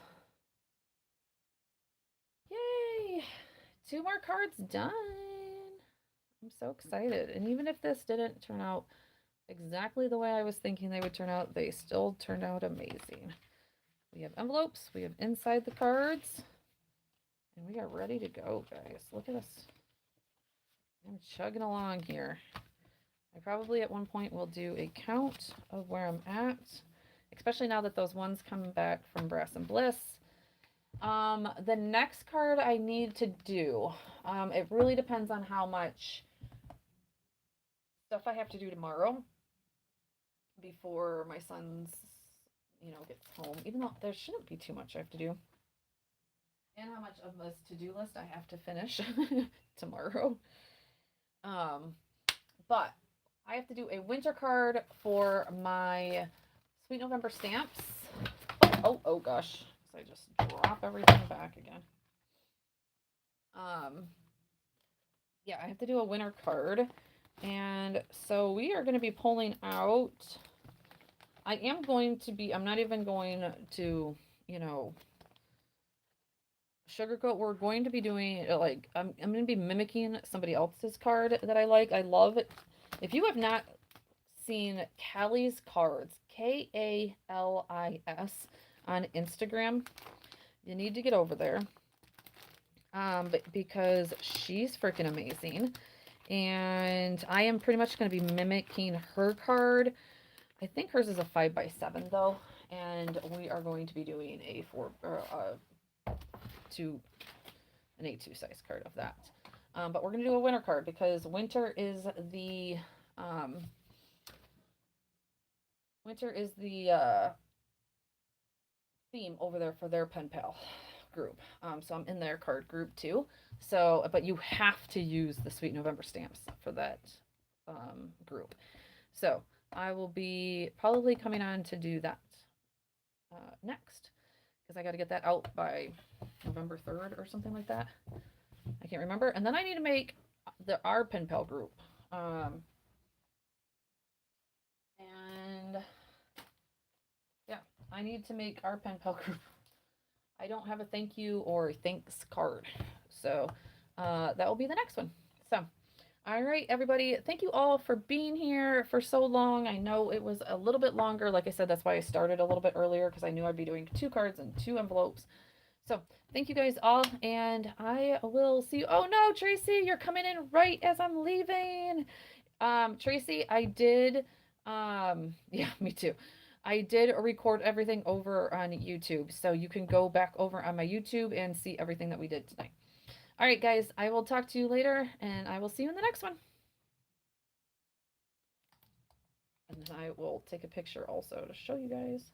Yay! 2 more cards done. I'm so excited. And even if this didn't turn out exactly the way I was thinking they would turn out, they still turned out amazing. We have envelopes, we have inside the cards, and we are ready to go, guys. Look at us. I'm chugging along here. I probably at one point will do a count of where I'm at, especially now that those ones come back from Brass and Bliss. The next card I need to do, it really depends on how much stuff I have to do tomorrow before my son's, gets home. Even though there shouldn't be too much I have to do. And how much of this to-do list I have to finish tomorrow. But I have to do a winter card for my Sweet November stamps. Oh gosh. So I just drop everything back again. Yeah, I have to do a winter card. And so we are going to be pulling out. I'm not even going to, sugarcoat. We're going to be doing, like, I'm going to be mimicking somebody else's card that I like. I love it. If you have not seen Callie's cards, Kalis, on Instagram, you need to get over there. Because she's freaking amazing. And I am pretty much going to be mimicking her card. I think hers is a 5x7 though, and we are going to be doing a an A2 size card of that. But we're going to do a winter card because winter is the theme over there for their pen pal group. So I'm in their card group too. So, but you have to use the Sweet November stamps for that group. So I will be probably coming on to do that next, because I got to get that out by November 3rd or something like that. I can't remember. And then I need to make our pen pal group. And yeah, I need to make our pen pal group. I don't have a thank you or thanks card. So that will be the next one. So, all right, everybody. Thank you all for being here for so long. I know it was a little bit longer. Like I said, that's why I started a little bit earlier because I knew I'd be doing 2 cards and 2 envelopes. So thank you guys all, and I will see you. Oh no, Tracy, you're coming in right as I'm leaving. Tracy, I did, yeah, me too. I did record everything over on YouTube, so you can go back over on my YouTube and see everything that we did tonight. All right, guys, I will talk to you later, and I will see you in the next one. And then I will take a picture also to show you guys.